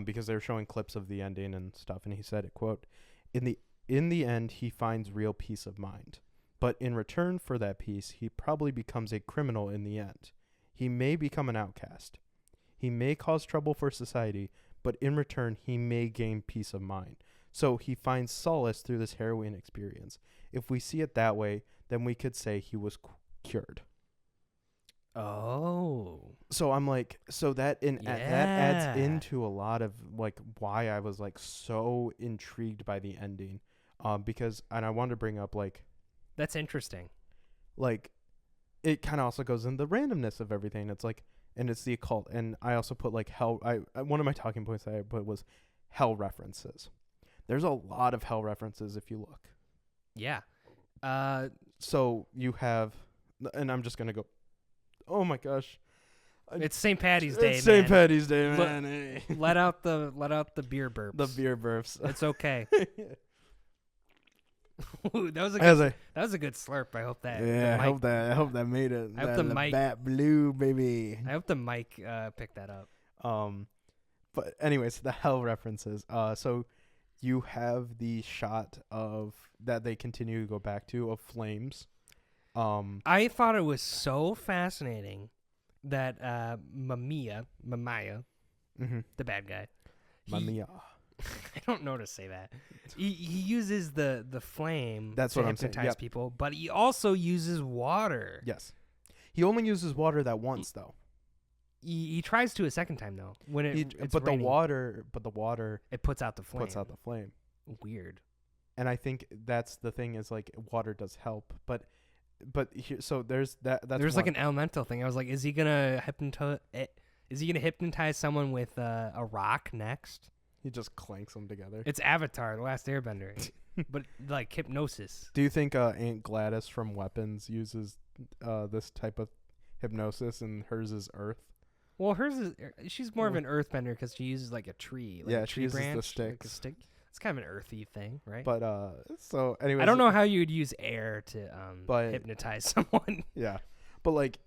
Because they were showing clips of the ending and stuff, and he said it, quote, in the end he finds real peace of mind, but in return for that peace he probably becomes a criminal in the end. He may become an outcast. He may cause trouble for society, but in return he may gain peace of mind. So he finds solace through this harrowing experience. If we see it that way, then we could say he was cured. Oh. So I'm like, so that that adds into a lot of like why I was like so intrigued by the ending, because, and I wanted to bring up like, that's interesting. Like, it kind of also goes in the randomness of everything. It's like, and it's the occult, and I also put like hell. One of my talking points that I put was hell references. There's a lot of hell references if you look. Yeah. So you have, and I'm just gonna go. Oh my gosh. It's St. Patty's Day, It's St. Patty's Day, man. Let out the beer burps. The beer burps. It's okay. Ooh, that was a good slurp. I hope that. Yeah, I hope that made it. I hope the mic. Bat blue, baby. I hope the mic picked that up. But anyways, the hell references. So you have the shot of that they continue to go back to of flames. I thought it was so fascinating that Mamiya, the bad guy, Mamiya. I don't know how to say that. He uses the flame to hypnotize people, but he also uses water. Yes, he only uses water that once though. He tries to a second time though when it's raining. the water it puts out the flame. Weird. And I think that's the thing is like water does help, but here, so there's that. That's there's like an elemental thing. I was like, is he gonna hypnotize someone with a rock next? He just clanks them together. It's Avatar, The Last Airbender, but like hypnosis. Do you think Aunt Gladys from Weapons uses this type of hypnosis, and hers is earth? Well, she's more of an earthbender because she uses like a tree, like a tree she uses branch, the sticks. like a stick. It's kind of an earthy thing, right? But so anyways, I don't know how you would use air to hypnotize someone. Yeah, but like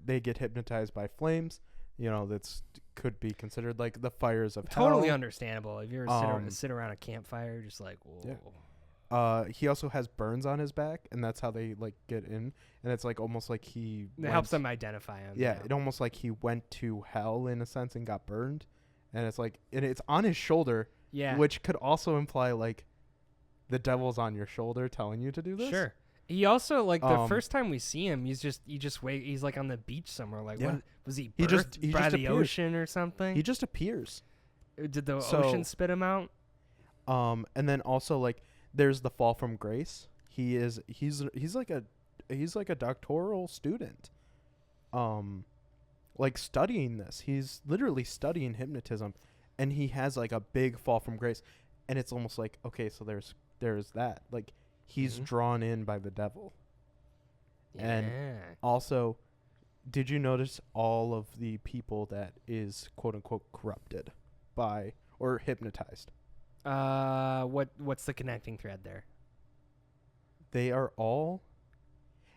they get hypnotized by flames. That's could be considered like the fires of hell. Totally understandable. If you're sit around a campfire, just like whoa. Yeah. He also has burns on his back, and that's how they like get in. And it's like almost like it helps them identify him. Yeah, it almost like he went to hell in a sense and got burned. And it's like, and it's on his shoulder. Yeah. Which could also imply like the devil's on your shoulder telling you to do this. Sure. He also like the first time we see him, he's like on the beach somewhere. Like, what was he? Birthed by the ocean or something? He just appears. Did the ocean spit him out? And then also like there's the fall from grace. He's like a doctoral student. Like studying this. He's literally studying hypnotism, and he has like a big fall from grace, and it's almost like, okay, so there's that. Like he's drawn in by the devil. Yeah. And also, did you notice all of the people that is quote unquote corrupted by or hypnotized? What's the connecting thread there? They are all,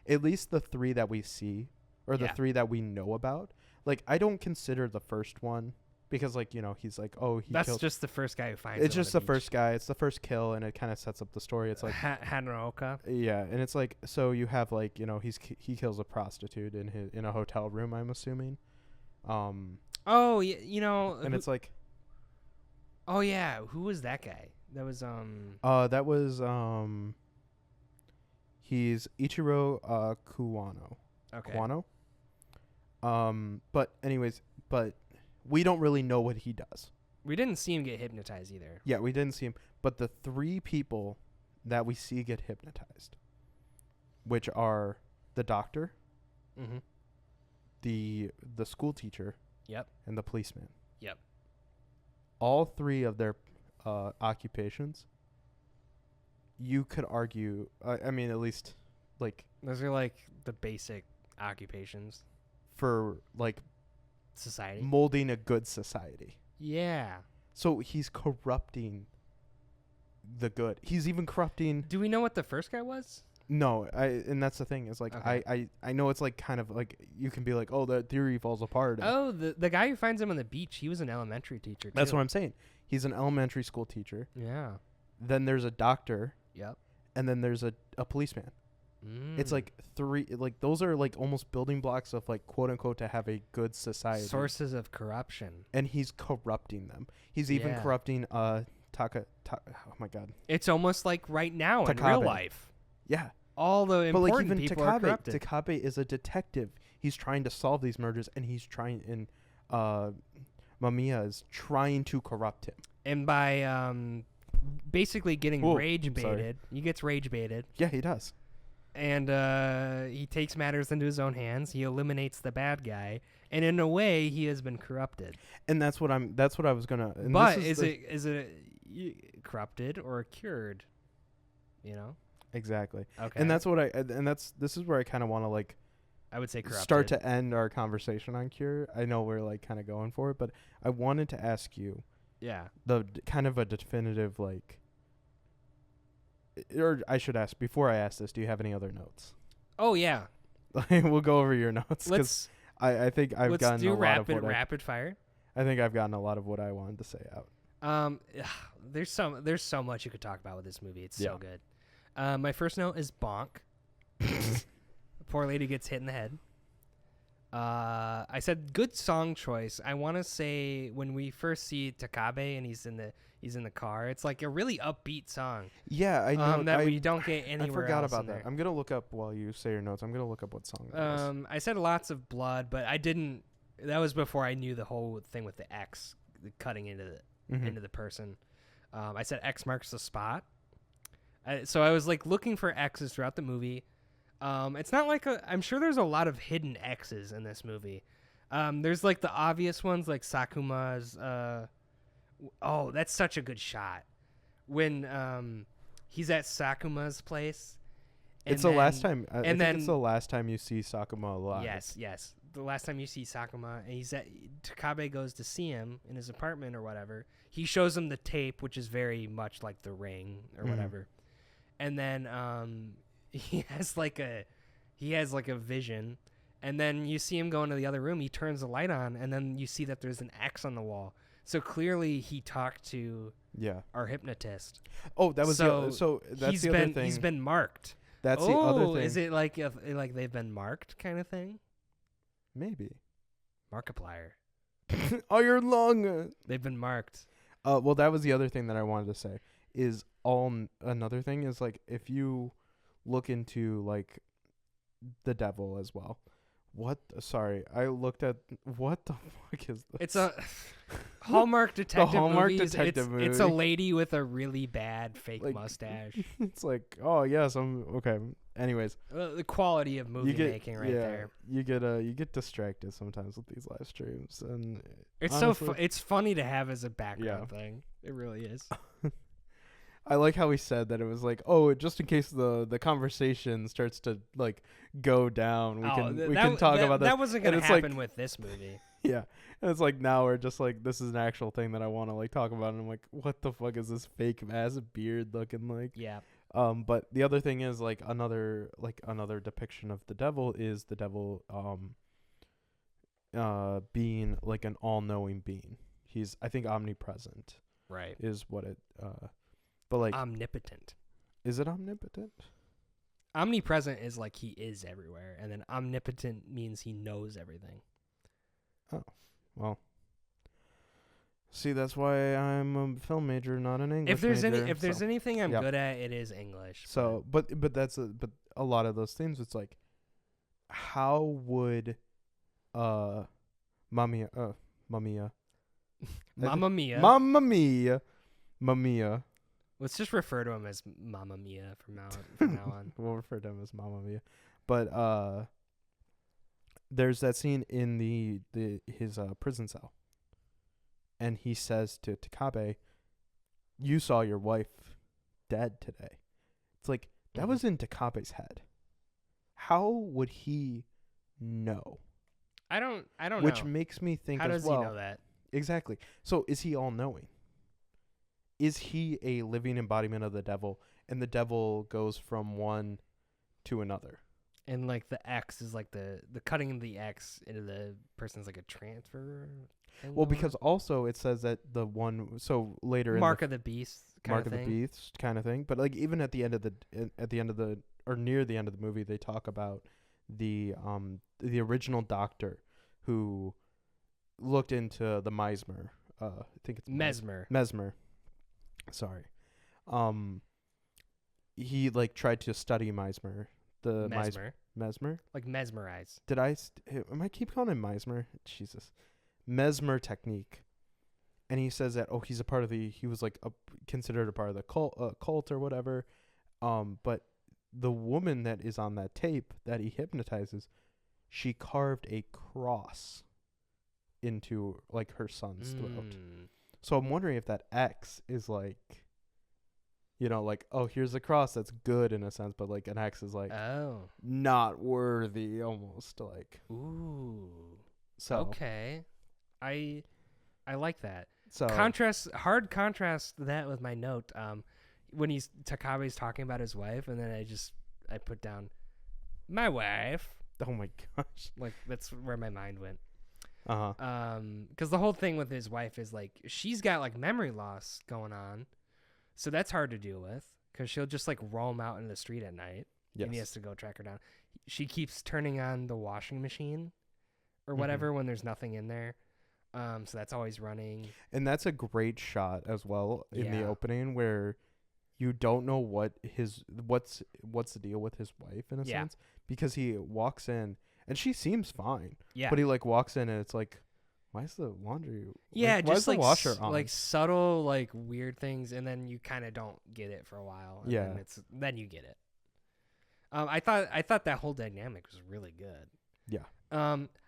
at least the three that we see, or the three that we know about. Like, I don't consider the first one, because, like, he's like, oh, that's just the first guy who finds it's just the first guy. It's the first kill, and it kind of sets up the story. It's like Hanaoka. Yeah, and it's like, so you have like, he kills a prostitute in a hotel room, I'm assuming. Oh, yeah, and it's like, oh yeah, who was that guy? That was he's Ichiro Kuwano. Okay. Kuwano. But anyways, we don't really know what he does. We didn't see him get hypnotized either. Yeah, we didn't see him. But the 3 people that we see get hypnotized, which are the doctor, Mm-hmm. the school teacher, Yep. and the policeman. Yep. All 3 of their occupations, you could argue, I mean, at least, like, Those are like the basic occupations. for, like, Society. molding a good society. Yeah. So he's corrupting the good. He's even corrupting. Do we know what the first guy was? No, and that's the thing is, like, Okay. I know it's like kind of like you can be like, oh, that theory falls apart. Oh, the guy who finds him on the beach, he was an elementary teacher, too. That's what I'm saying. He's an elementary school teacher. Yeah. Then there's a doctor, Yep. and then there's a policeman. It's like 3, like those are like almost building blocks of, like, quote unquote, to have a good society. Sources of corruption. And he's corrupting them. He's even Yeah. corrupting oh my god. It's almost like right now in real Takabe. life. Yeah. All the But, like, important even people are corrupted. Takabe is a detective. He's trying to solve these murders, and he's trying, and Mamiya is trying to corrupt him. And by basically getting Whoa, rage sorry. baited, he gets rage baited, Yeah, he does. and he takes matters into his own hands. He eliminates the bad guy, and in a way, he has been corrupted. And that's what I was gonna. And But this is it corrupted or cured? You know. exactly? Okay. And this is where I kind of want to, like, I would say corrupted. start to end our conversation on Cure. I know we're, like, kind of going for it, but I wanted to ask you Yeah. kind of a definitive, like, or I should ask before I ask this. Do you have any other notes? Oh yeah. We'll go over your notes because I think I've let's gotten do a lot of rapid fire. I think I've gotten a lot of what I wanted to say out. There's so much you could talk about with this movie. It's Yeah. so good. My first note is bonk. Poor lady gets hit in the head. I said good song choice. I want to say when we first see Takabe and he's in the car, it's like a really upbeat song. Yeah, I know that we don't get anywhere. I forgot else about in that. there. I'm gonna look up while you say your notes. I'm gonna look up what song that was. I said lots of blood, but I didn't. That was before I knew the whole thing with the X cutting into the person. I said X marks the spot. So I was like looking for X's throughout the movie. It's not like I'm sure there's a lot of hidden X's in this movie. There's like the obvious ones like Sakuma's. Oh, that's such a good shot when he's at Sakuma's place. It's the last time. I think it's the last time you see Sakuma alive. Yes. The last time you see Sakuma, and Takabe goes to see him in his apartment or whatever. He shows him the tape, which is very much like The Ring or whatever. And then he has like a vision, and then you see him go into the other room. He turns the light on, and then you see that there's an X on the wall. So clearly, he talked to our hypnotist. Oh, that was so that's the other thing. He's been marked. That's the other thing. Is it like they've been marked kind of thing? Maybe. Markiplier. Oh, you're long. They've been marked. Well, that was the other thing that I wanted to say. Is another thing is, like, if you look into, like, the devil as well. I looked at what the fuck is this? It's a Hallmark detective Hallmark movies. detective movie. It's a lady with a really bad fake Like, mustache. It's like, oh yes, I'm okay. Anyways, The quality of movie making right there. You get distracted sometimes with these live streams, and It's honestly, it's funny to have as a background thing. It really is. I like how he said that it was like, oh, just in case the conversation starts to, like, go down, we can talk about that. That wasn't gonna happen with this movie. Yeah, and it's like now we're just like, this is an actual thing that I want to, like, talk about, and I'm like, what the fuck is this fake ass beard looking like? Yeah. But the other thing is, like, another depiction of the devil is the devil being like an all-knowing being. He's, I think, omnipresent. Right. Is what it but, like, omnipotent. Is it omnipotent? Omnipresent is like he is everywhere, and then omnipotent means he knows everything. Oh, well. See, that's why I'm a film major, not an English major. If there's anything I'm good at, it is English. So, but a lot of those things, it's like, how would Mamiya Mamma Mia. Mamma Mia. Mamma. Let's just refer to him as Mamma Mia from now on. We'll refer to him as Mamma Mia. But there's that scene in his prison cell, and he says to Takabe, "You saw your wife dead today." It's like that was in Takabe's head. How would he know? I don't know. Which makes me think How as does well. he know that? Exactly. So is he all knowing? Is he a living embodiment of the devil, and the devil goes from one to another? And like the X is like the cutting of the X into the person's like a transfer thing. Well, because also it says that the one later Mark of the Beast kind Mark of of thing. the Beast kind of thing. But like even at the end of the or near the end of the movie, they talk about the original doctor who looked into the Mesmer. I think it's Mesmer. Sorry. He like tried to study Mesmer. The Mesmer? Like mesmerize. Did I am I keep calling him Mesmer? Jesus. Mesmer technique. And he says that he's a part of he was like considered a part of the cult or whatever. But the woman that is on that tape that he hypnotizes, she carved a cross into like her son's throat. So I'm wondering if that X is like, like, here's a cross that's good in a sense, but like an X is like not worthy almost like. Ooh. So okay. I like that. So hard contrast that with my note. When Takabe's talking about his wife, and then I put down my wife. Oh my gosh. Like that's where my mind went. Uh-huh. Because the whole thing with his wife is like she's got like memory loss going on, so that's hard to deal with because she'll just like roam out in the street at night, and he has to go track her down. She keeps turning on the washing machine or whatever when there's nothing in there, so that's always running. And that's a great shot as well in the opening where you don't know what's the deal with his wife in a sense, because he walks in. And she seems fine. Yeah. But he like walks in and it's like, why is the laundry? Yeah, why just is the like washer on? Like subtle, like weird things, and then you kind of don't get it for a while. And then you get it. I thought that whole dynamic was really good. Yeah.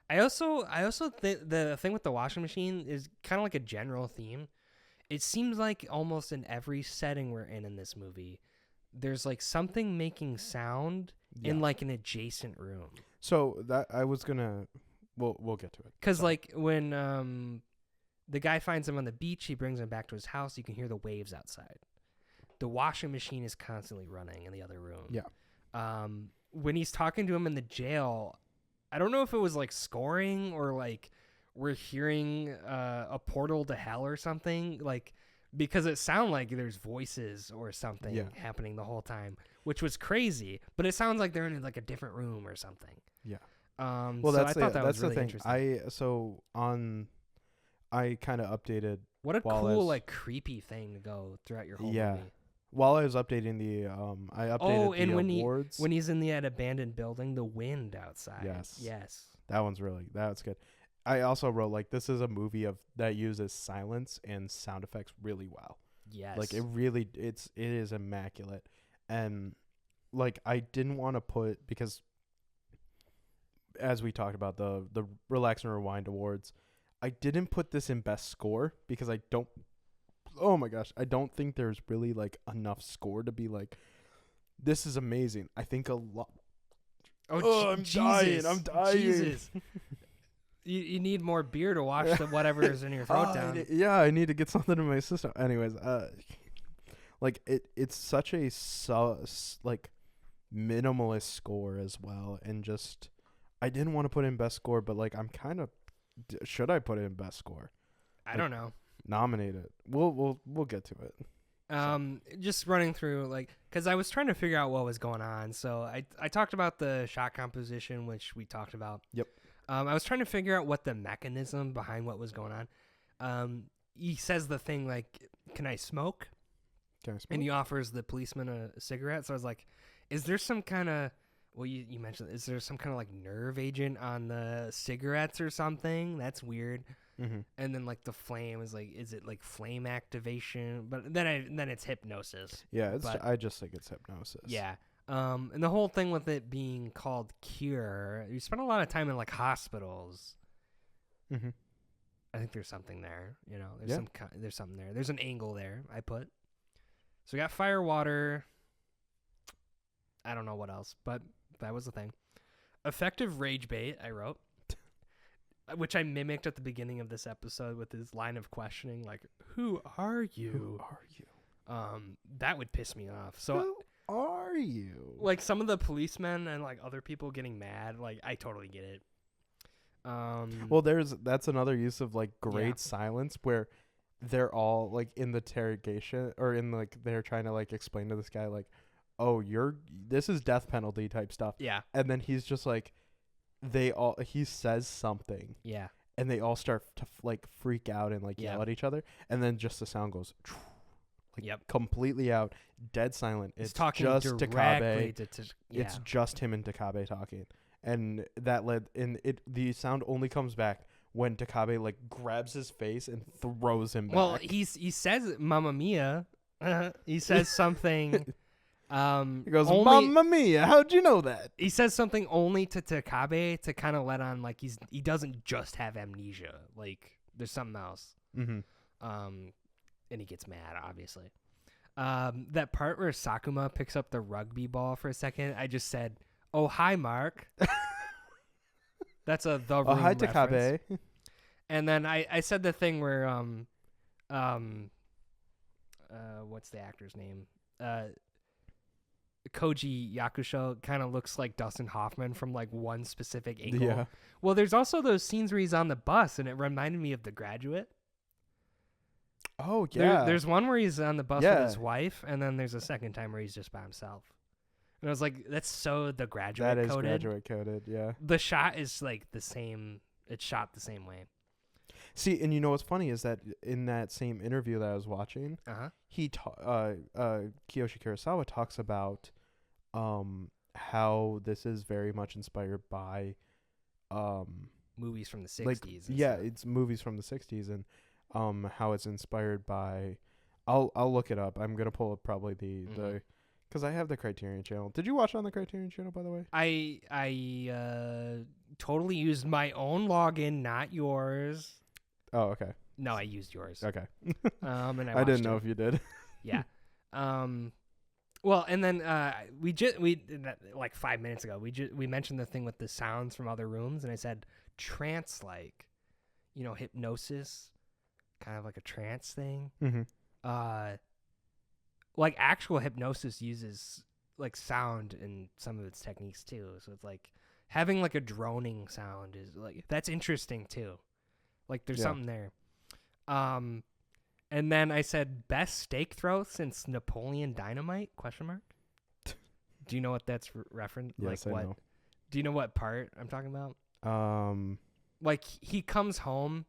I also think the thing with the washing machine is kind of like a general theme. It seems like almost in every setting we're in this movie, there's like something making sound in like an adjacent room. So that I was gonna, we'll get to it. Cause like when the guy finds him on the beach, he brings him back to his house. You can hear the waves outside. The washing machine is constantly running in the other room. Yeah. When he's talking to him in the jail, I don't know if it was like scoring or like we're hearing a portal to hell or something, like because it sounded like there's voices or something happening the whole time, which was crazy. But it sounds like they're in like a different room or something. Yeah. Well, so I thought that was really thing. interesting. I kind of updated. What a cool like creepy thing to go throughout your whole movie. While I was updating I updated the awards. When he's in that abandoned building, the wind outside. Yes. That's good. I also wrote like this is a movie that uses silence and sound effects really well. Yes. Like it is immaculate. And like I didn't want to put, because as we talked about the Relax and Rewind awards, I didn't put this in best score because I don't think there's really like enough score to be like this is amazing. I think a lot. I'm dying. Jesus. You need more beer to wash the whatever is in your throat down. I need to get something in my system. Anyways, like it's such a like minimalist score as well, and just I didn't want to put in best score, but like I'm kind of should I put it in best score? I don't know. Nominate it. We'll get to it. Just running through like because I was trying to figure out what was going on. So I talked about the shot composition, which we talked about. Yep. I was trying to figure out what the mechanism behind what was going on. He says the thing like, "Can I smoke?" And he offers the policeman a cigarette. So I was like, "Is there some kind of you mentioned? Is there some kind of like nerve agent on the cigarettes or something? That's weird." Mm-hmm. And then like the flame is like, is it like flame activation? But then it's hypnosis. Yeah, But- I just think it's hypnosis. Yeah. And the whole thing with it being called cure, you spend a lot of time in like hospitals. Mm-hmm. I think there's something there. You know, there's Yeah. there's something there. There's an angle there. I put. So we got fire, water. I don't know what else, but that was the thing. Effective rage bait. I wrote, which I mimicked at the beginning of this episode with his line of questioning, like, "Who are you?" Who are you? That would piss me off. So. Who are you? Like some of the policemen and like other people getting mad, like I totally get it. Well, that's another use of like great silence where they're all like in the interrogation or in like they're trying to like explain to this guy like, oh, this is death penalty type stuff. Yeah. And then he's just like, he says something. Yeah. And they all start to like freak out and like yell at each other. And then just the sound goes like completely out, dead silent. He's It's talking just directly Takabe. It's just him and Takabe talking. And that the sound only comes back when Takabe like grabs his face and throws him back. Well, he says Mamma Mia. He says something he goes, Mamma Mia, how'd you know that? He says something only to Takabe to kind of let on like he doesn't just have amnesia. Like there's something else. Mm-hmm. And he gets mad, obviously. That part where Sakuma picks up the rugby ball for a second, I just said, "Oh, hi, Mark." That's a The Room hi, reference. Takabe. And then I said the thing where what's the actor's name? Koji Yakusho kind of looks like Dustin Hoffman from like one specific angle. Yeah. Well, there's also those scenes where he's on the bus, and it reminded me of The Graduate. Oh, yeah. There's one where he's on the bus with his wife, and then there's a second time where he's just by himself. And I was like, that's so The Graduate that is coded. Graduate coded, yeah. The shot is like the same. It's shot the same way. See, and you know what's funny is that in that same interview that I was watching, Kiyoshi Kurosawa talks about how this is very much inspired by movies from the 60s. Like, it's movies from the 60s and how it's inspired by I'll look it up. I'm going to pull up probably the cuz I have the Criterion Channel. Did you watch it on the Criterion Channel, by the way? I totally used my own login, not yours. Oh, okay. No, I used yours. Okay. And I didn't know if you did. Yeah. Well, and then we like 5 minutes ago we mentioned the thing with the sounds from other rooms, and I said trance, like, you know, hypnosis, kind of like a trance thing. Mm-hmm. Like actual hypnosis uses like sound in some of its techniques too. So it's like having like a droning sound is like, that's interesting too. Like there's something there. And then I said best steak throw since Napoleon Dynamite ? Do you know what that's reference? Yes, like I what? know. Do you know what part I'm talking about? Like he comes home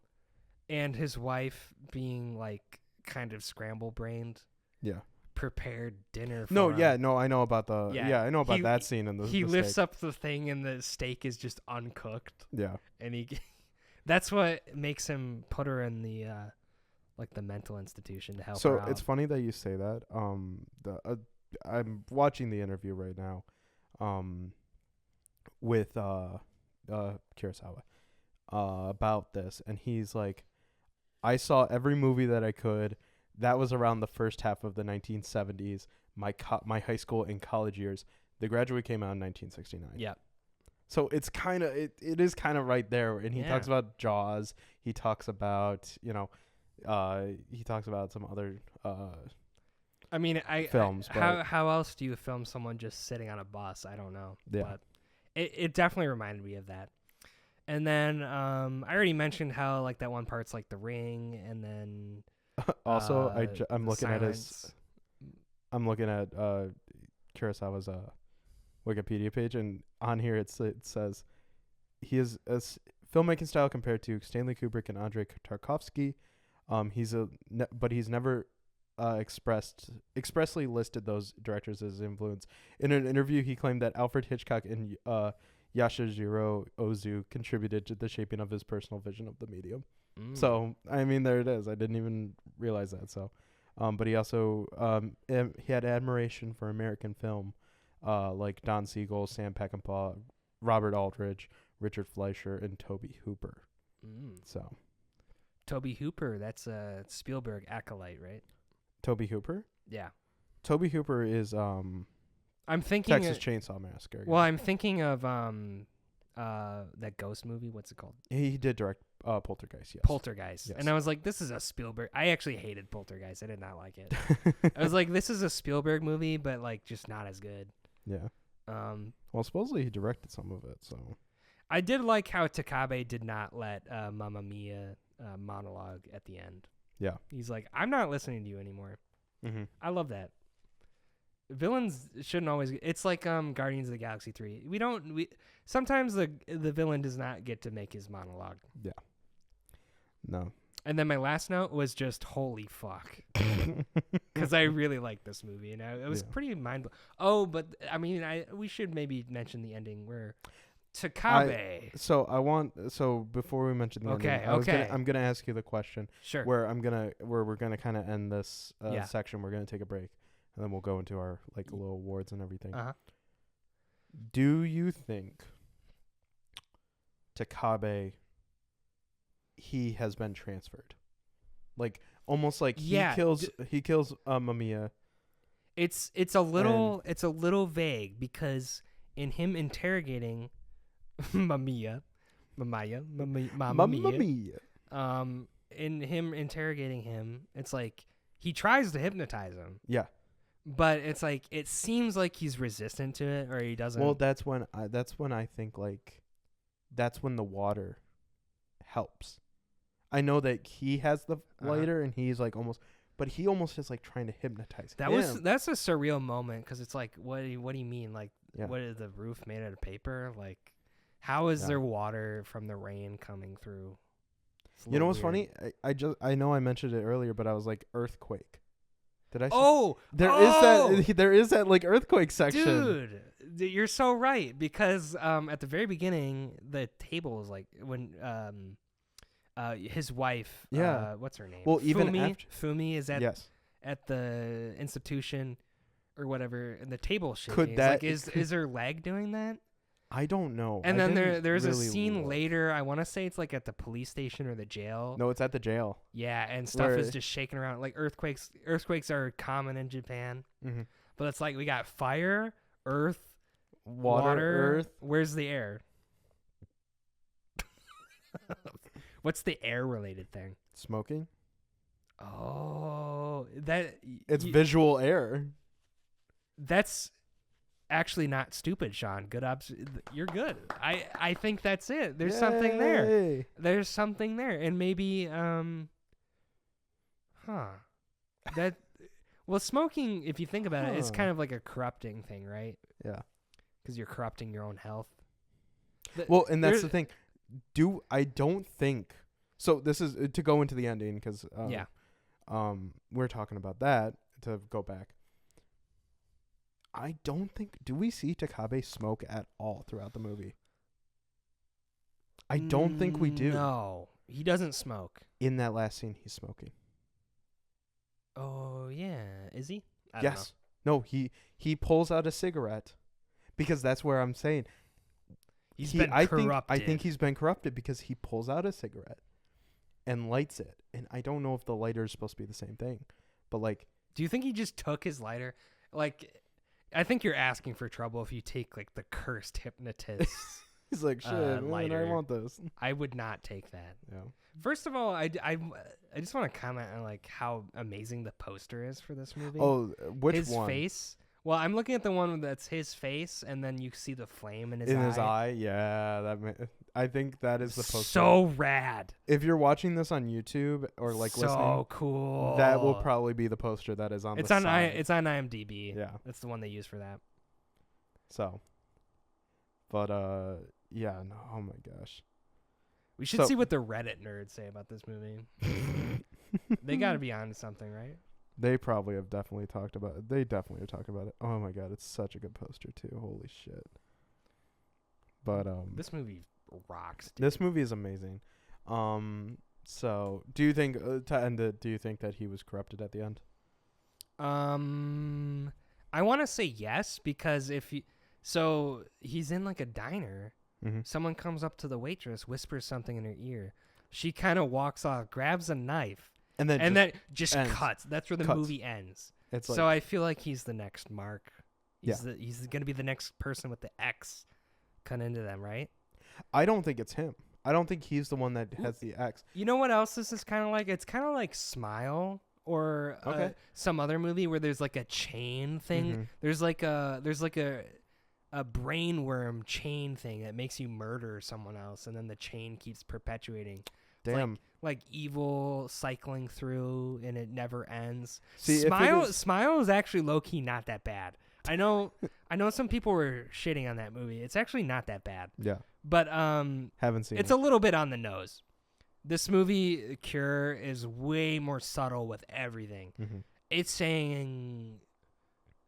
and his wife, being like kind of scramble brained, prepared dinner for him. I know about I know about that scene in he lifts up the thing and the steak is just uncooked. Yeah. And that's what makes him put her in the like the mental institution to help her out. So it's funny that you say that. I'm watching the interview right now with Kurosawa about this, and he's like, I saw every movie that I could. That was around the first half of the 1970s, my high school and college years. The Graduate came out in 1969. Yeah. So it's kind of it is kind of right there, and he talks about Jaws. He talks about he talks about some other I mean, films. How else do you film someone just sitting on a bus? I don't know. Yeah. But it definitely reminded me of that. And then I already mentioned how like that one part's like The Ring, and then also I'm looking Silence. I'm looking at Kurosawa's Wikipedia page, and on here it says he is a filmmaking style compared to Stanley Kubrick and Andrei Tarkovsky. But he's never expressly listed those directors as influence. In an interview, he claimed that Alfred Hitchcock and Yashijiro Ozu contributed to the shaping of his personal vision of the medium. Mm. I mean, there it is. I didn't even realize that. But he also he had admiration for American film, like Don Siegel, Sam Peckinpah, Robert Aldrich, Richard Fleischer, and Tobe Hooper. So Tobe Hooper, that's a Spielberg acolyte, right? Tobe Hooper. Yeah. Tobe Hooper is I'm thinking Texas Chainsaw Massacre. Well, I'm thinking of that ghost movie. What's it called? He did direct Poltergeist. Yes. Poltergeist. Yes. And I was like, this is a Spielberg. I actually hated Poltergeist. I did not like it. I was like, this is a Spielberg movie, but like just not as good. Yeah. Well, supposedly he directed some of it, so. I did like how Takabe did not let Mamma Mia monologue at the end. Yeah. He's like, I'm not listening to you anymore. Mm-hmm. I love that. Villains shouldn't always. It's like Guardians of the Galaxy 3. We sometimes the villain does not get to make his monologue. Yeah. No. And then my last note was just holy fuck, because I really liked this movie and it was pretty mind. Oh, but I mean, we should maybe mention the ending where Takabe. So before we mention the ending, I'm gonna ask you the question. Sure. Where we're gonna kind of end this section. We're gonna take a break, and then we'll go into our like little awards and everything. Uh-huh. Do you think Takabe, he has been transferred, like almost like he kills Mamiya? It's a little vague because in him interrogating Mamiya, in him interrogating him, it's like he tries to hypnotize him. Yeah. But it's like it seems like he's resistant to it, or he doesn't. Well, that's when I think like that's when the water helps. I know that he has the lighter and he's like but he almost is like trying to hypnotize him. That's a surreal moment because it's like what do you mean, like what is the roof made out of paper? Like how is there water from the rain coming through? You know what's funny? I know I mentioned it earlier, but I was like earthquake. Did I? There is that like earthquake section. Dude, you're so right because at the very beginning the table is like when his wife what's her name? Well, even Fumi is at the institution or whatever, and the table shaking. Is her leg doing that? I don't know. And then there's a scene later. I want to say it's like at the police station or the jail. No, it's at the jail. Yeah, and stuff is just shaking around. Like earthquakes are common in Japan, but it's like we got fire, earth, water, earth. Where's the air? What's the air related thing? Smoking. Oh, it's visual air. That's actually not stupid, Sean. Good you're good. I think that's it. There's something there. There's something there, and maybe smoking, if you think about it, is kind of like a corrupting thing, right? Yeah, because you're corrupting your own health. And that's the thing. I don't think so. This is to go into the ending because we're talking about that to go back. I don't think. Do we see Takabe smoke at all throughout the movie? I don't think we do. No, he doesn't smoke. In that last scene, he's smoking. Oh yeah, is he? I don't know. No, he pulls out a cigarette because that's where I'm saying he's been corrupted. I think he's been corrupted because he pulls out a cigarette and lights it, and I don't know if the lighter is supposed to be the same thing, but like, do you think he just took his lighter? Like, I think you're asking for trouble if you take like the cursed hypnotist. He's like, shit, man, I want this. I would not take that. Yeah. First of all, I just want to comment on like how amazing the poster is for this movie. Oh, which his one? His face. Well, I'm looking at the one that's his face, and then you see the flame in his eye. In his eye, yeah. I think that is the poster. So rad. If you're watching this on YouTube or like listening, so cool. That will probably be the poster that is on the side. It's on IMDb. Yeah. That's the one they use for that. So. But, yeah, no, oh my gosh. We should see what the Reddit nerds say about this movie. They got to be onto something, right? They probably have definitely talked about it. They definitely are talking about it. Oh my god, it's such a good poster too. Holy shit. But This movie rocks, dude. this movie is amazing. So do you think to end it? Do you think that he was corrupted at the end? I want to say yes because so he's in like a diner. Mm-hmm. Someone comes up to the waitress, whispers something in her ear. She kind of walks off, grabs a knife, And then that just ends. cuts. That's where the Cuts. movie ends. it's So like I feel like he's the next Mark. He's gonna be the next person with the X cut into them, right? I don't think it's him. I don't think he's the one that has the X. You know what else this is kind of like? It's kind of like Smile or Okay. some other movie where there's like a chain thing. Mhm. There's like a brain worm chain thing that makes you murder someone else, and then the chain keeps perpetuating. Damn. Like evil cycling through, and it never ends. See, if it Smile is actually low key not that bad. I know some people were shitting on that movie. It's actually not that bad. Yeah. But Haven't seen it's it. a little bit on the nose. This movie, Cure, is way more subtle with everything. Mm-hmm. It's saying,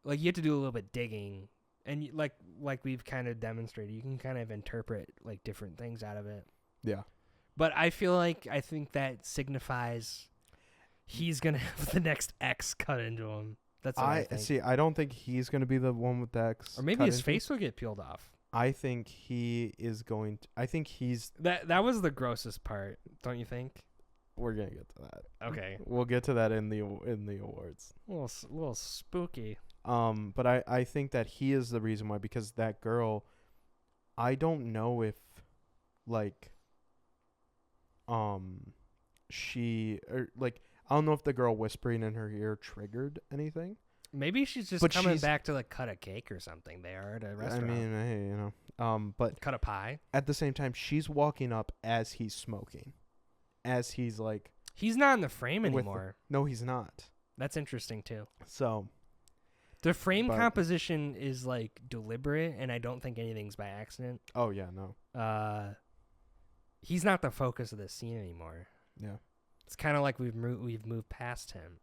like, you have to do a little bit digging, and like we've kind of demonstrated, you can kind of interpret like different things out of it. Yeah. But I think that signifies he's gonna have the next X cut into him. That's what I think. See. I don't think he's gonna be the one with the X. Or maybe cut his into. face will get peeled off. I think he is going to. I think he's. That was the grossest part, don't you think? We're gonna get to that. Okay. We'll get to that in the awards. A little spooky. But I think that he is the reason why, because that girl, I don't know if, like, she or like I don't know if the girl whispering in her ear triggered anything. Maybe she's just But coming she's- back to like cut a cake or something. They are at a restaurant. I mean, hey, you know, but cut a pie. at the same time, she's walking up as he's smoking, as he's like, He's not in the frame with the- anymore. no, he's not. That's interesting too. So The frame But- composition is like deliberate, and I don't think anything's by accident. oh yeah, no, He's not the focus of the scene anymore. yeah. It's kind of like we've moved past him.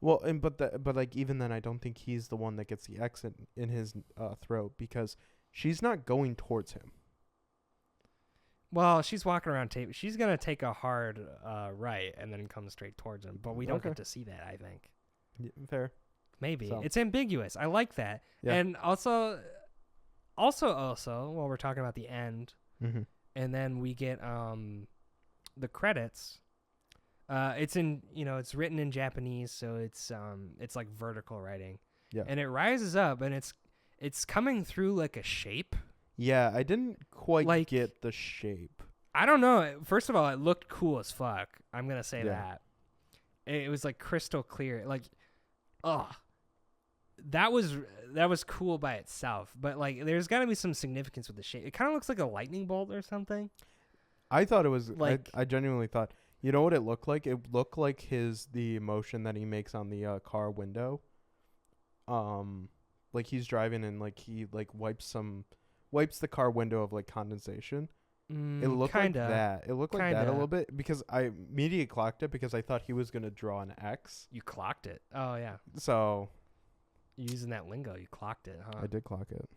Well, but like even then, I don't think he's the one that gets the X in his throat, because she's not going towards him. Well, she's walking around tape. She's gonna take a hard right and then come straight towards him, but we don't Okay. get to see that. I think Fair. maybe So. it's ambiguous. I like that, Yeah. and also, while we're talking about the end, Mm-hmm. and then we get the credits. It's it's written in Japanese, so it's like vertical writing. Yeah. And it rises up, and it's coming through like a shape. Yeah, I didn't quite Like- get the shape. I don't know. First of all, it looked cool as fuck. I'm gonna say Yeah. that. It was like crystal clear. Like, that was cool by itself. But like, there's got to be some significance with the shape. It kind of looks like a lightning bolt or something. I thought it was Like- I genuinely thought. You know what it looked like? It looked like the motion that he makes on the car window. Like he's driving and like he like wipes the car window of like condensation. It looked kinda. like that. It looked like that a Kinda. little bit, because I immediately clocked it, because I thought he was gonna draw an X. You clocked it. Oh yeah, So you're using that lingo. You clocked it, huh? I did clock it.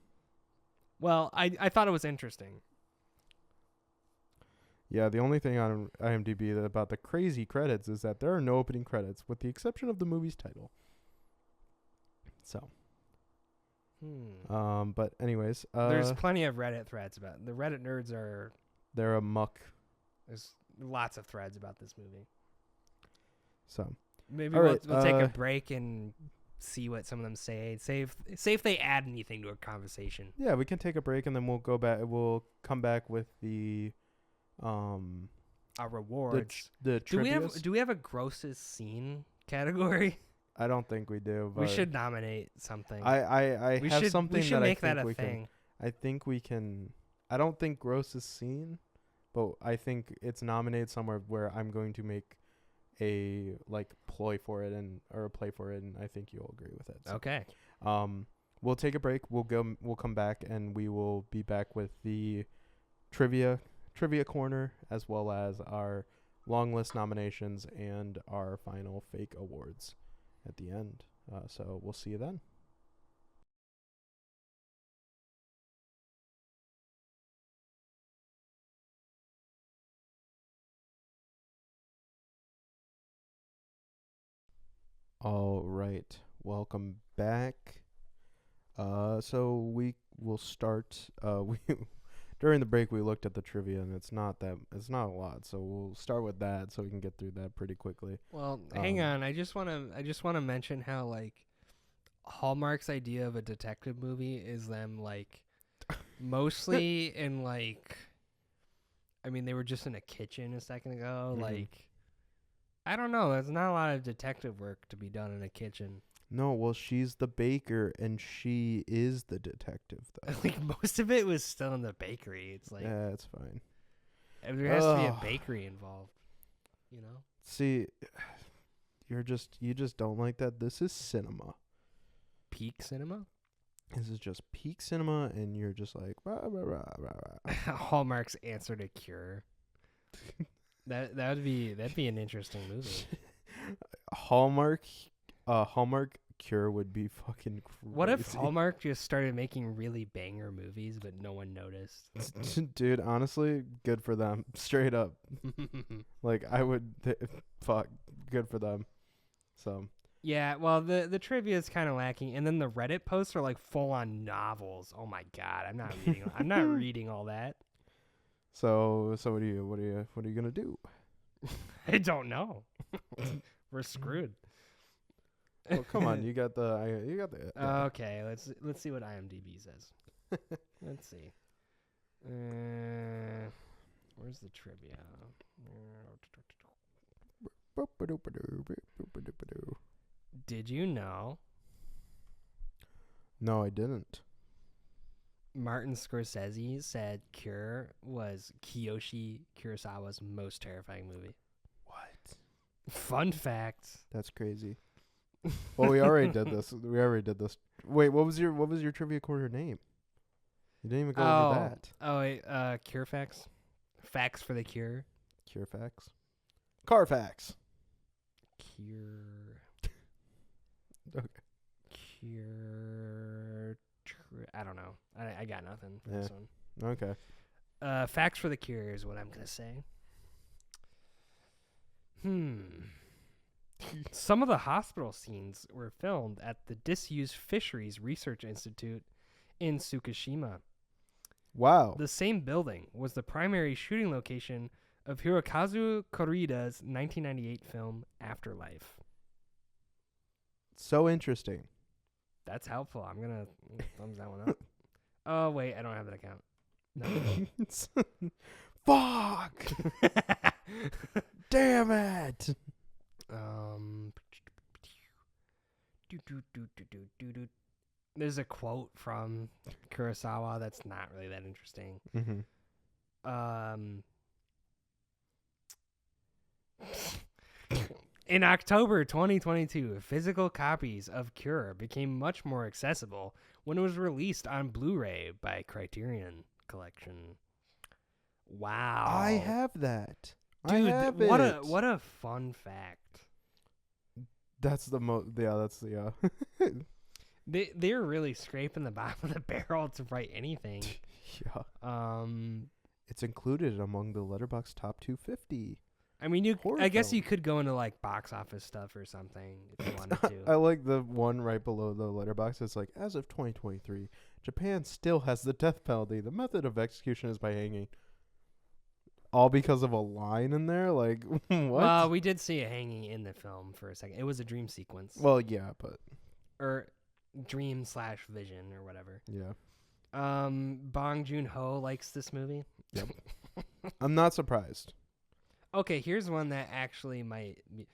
Well, I thought it was interesting. Yeah, the only thing on IMDb about the crazy credits is that there are no opening credits, with the exception of the movie's title. So, but anyways, There's plenty of Reddit threads about it. The Reddit nerds they're a muck. there's lots of threads about this movie. So, Maybe All we'll right, take a break and see what some of them say. Say if they add anything to a conversation. yeah, we can take a break and then we'll go back. We'll come back with the Our rewards. the trivias. Do we have a grossest scene category? I don't think we do. But We should nominate something. I we have should, something we should that make I that think a we thing. can. I think we can. I don't think gross is seen, but I think it's nominated somewhere where I'm going to make a like ploy for it or a play for it, and I think you'll agree with it. So, Okay. we'll take a break. We'll come back, and we will be back with the trivia corner, as well as our long list nominations and our final fake awards at the end. So we'll see you then. All right, welcome back. So we will start. We during the break we looked at the trivia and it's not a lot. So we'll start with that so we can get through that pretty quickly. Well, hang on. I just want to mention how like Hallmark's idea of a detective movie is them like mostly in like, I mean, they were just in a kitchen a second ago. Mhm. Like, I don't know. There's not a lot of detective work to be done in a kitchen. No, well, she's the baker and she is the detective, though. Like most of it was still in the bakery. It's like Yeah, it's fine. there has to be a Ugh. bakery involved. You know. See, you just don't like that. This is cinema. Peak cinema. This is just peak cinema, and you're just like rah, rah, rah, rah, rah. Hallmark's answer to Cure. That'd be an interesting movie. Hallmark Cure would be fucking crazy. What if Hallmark just started making really banger movies, but no one noticed? Dude, honestly, good for them. Straight up. Like, I would... fuck. Good for them. So... Yeah, well, the trivia is kind of lacking, and then the Reddit posts are like full-on novels. Oh my god, I'm not reading. I'm not reading all that. So what are you gonna do? I don't know. We're screwed. Well, come on, you got the. Okay, let's see what IMDb says. Let's see. Where's the trivia? Did you know No, I didn't. Martin Scorsese said Cure was Kiyoshi Kurosawa's most terrifying movie? What? Fun fact. That's crazy. Well, we already did this. Wait, what was your trivia corner name? You didn't even go over that. Oh, wait, Cure facts? Facts for the Cure? Cure facts. Carfax. Cure. Okay. Cure. I don't know. I got nothing for this one. Okay. Facts for the Cure is what I'm going to say. Some of the hospital scenes were filmed at the Disused Fisheries Research Institute in Tsukushima. Wow. The same building was the primary shooting location of Hirokazu Korida's 1998 film Afterlife. So interesting. That's helpful. I'm going to thumbs that one up. Oh, wait. I don't have that account. No. Fuck! Damn it! There's a quote from Kurosawa that's not really that interesting. Mm-hmm. In October 2022, physical copies of Cure became much more accessible when it was released on Blu-ray by Criterion Collection. Wow. I have that. Dude, I have what a fun fact. That's the most. Yeah, that's the. They're really scraping the bottom of the barrel to write anything. Yeah. It's included among the Letterboxd top 250. I mean, I guess film. you could go into like box office stuff or something if you wanted to. I like the one right below the Letterboxd. It's like, as of 2023, Japan still has the death penalty. The method of execution is by hanging. All because of a line in there? Like, what? Well, we did see a hanging in the film for a second. It was a dream sequence. Well, yeah, but. Or dream/vision or whatever. Yeah. Bong Joon-ho likes this movie. Yep. I'm not surprised. Okay, here's one that actually might be,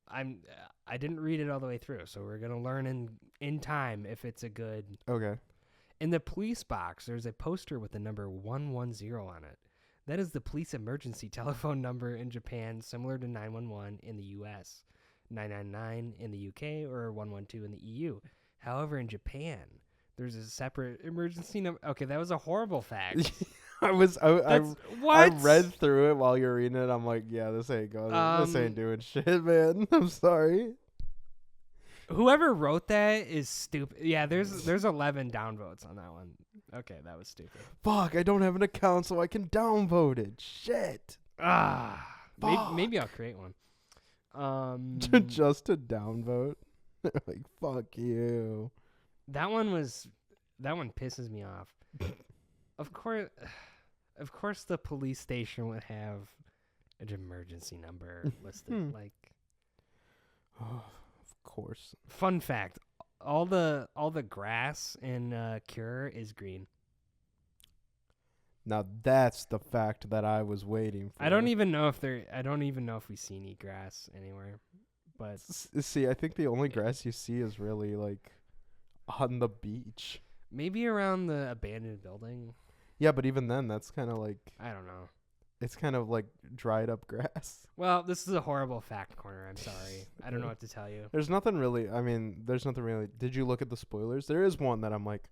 I didn't read it all the way through, so we're going to learn in time if it's a good. Okay. In the police box, there's a poster with the number 110 on it. That is the police emergency telephone number in Japan, similar to 911 in the US, 999 in the UK, or 112 in the EU. However, in Japan, there's a separate emergency number. Okay, that was a horrible fact. I read through it while you're reading it. I'm like, yeah, this ain't going. This ain't doing shit, man. I'm sorry. Whoever wrote that is stupid. Yeah, there's 11 downvotes on that one. Okay, that was stupid. Fuck, I don't have an account, so I can downvote it. Shit. Maybe I'll create one. Just to downvote. Like, fuck you. That one pisses me off. Of course, the police station would have an emergency number listed. Like, Of course. fun fact: all the grass in Cure is green. Now that's the fact that I was waiting for. I don't even know if we see any grass anywhere. But See, I think the only grass you see is really like on the beach. maybe around the abandoned building. Yeah, but even then, that's kind of like, I don't know. it's kind of like dried up grass. Well, this is a horrible fact corner. I'm sorry. I don't know what to tell you. There's nothing really. I mean, there's nothing really. Did you look at the spoilers? There is one that I'm like,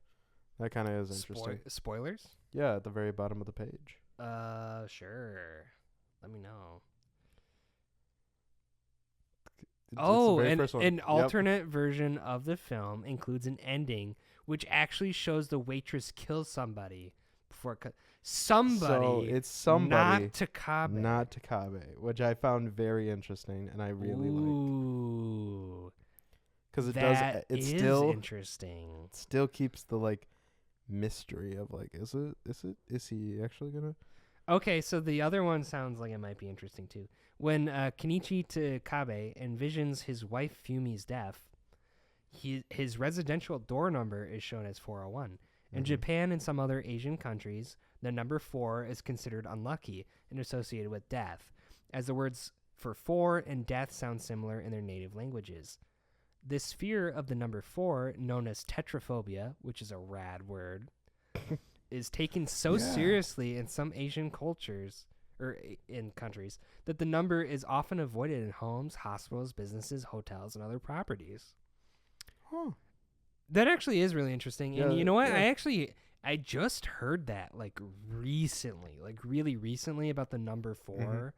that kind of is interesting. Spoilers? Yeah, at the very bottom of the page. Sure. Let me know. It's Oh, the very and first one. an Yep. alternate version of the film includes an ending which actually shows the waitress kill somebody before somebody. So it's somebody, not Takabe. not Takabe, which I found very interesting and I really liked. Ooh, Because it that does. It is still interesting. still keeps the like mystery of like, is he actually gonna? Okay, so the other one sounds like it might be interesting too. When Kenichi Takabe envisions his wife Fumi's death, his residential door number is shown as 401. In Mhm. Japan and some other Asian countries, the number 4 is considered unlucky and associated with death, as the words for 4 and death sound similar in their native languages. This fear of the number 4, known as tetraphobia, which is a rad word, is taken so Yeah. seriously in some Asian cultures or in countries that the number is often avoided in homes, hospitals, businesses, hotels, and other properties. Huh. That actually is really interesting. And Yeah, you know what? yeah. I just heard that like recently, like really recently about the number 4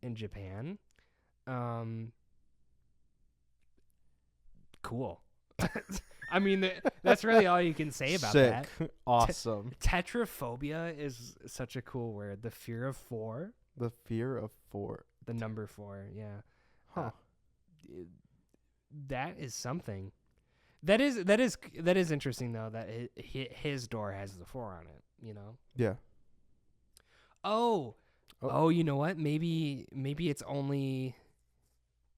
in Japan. Cool. I mean, that's really all you can say about Sick. that. Awesome. Tetraphobia is such a cool word. The fear of 4, The fear of 4. the number 4. Yeah. Huh. That is something. That is interesting though. That his door has the 4 on it. You know. Yeah. Oh. You know what? Maybe it's only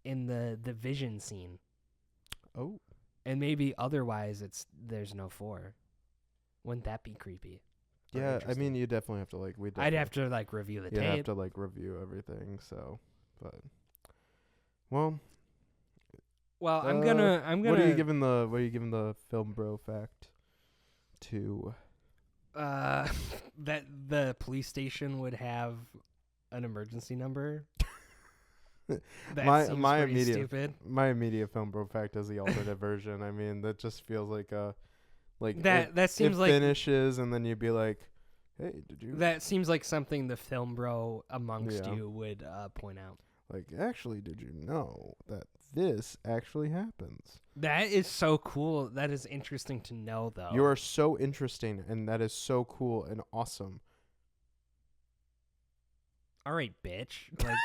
in the vision scene, Oh. and maybe otherwise there's no 4. Wouldn't that be creepy? Or Yeah. I interesting? mean, you definitely have to like. I'd have to like review the You have tape. to like review everything. So, but. Well. Well, I'm gonna. What are you giving the film bro fact to? That the police station would have an emergency number. That My- seems my pretty immediate- stupid. My immediate film bro fact is the alternate version. I mean, that just feels like a That seems it like finishes and then you'd be like, hey, did you that seems like something the film bro amongst Yeah. you would point out. like actually did you know that this actually happens? That is so cool. That is interesting to know, though. You are so interesting and that is so cool and awesome. All right, bitch. Like,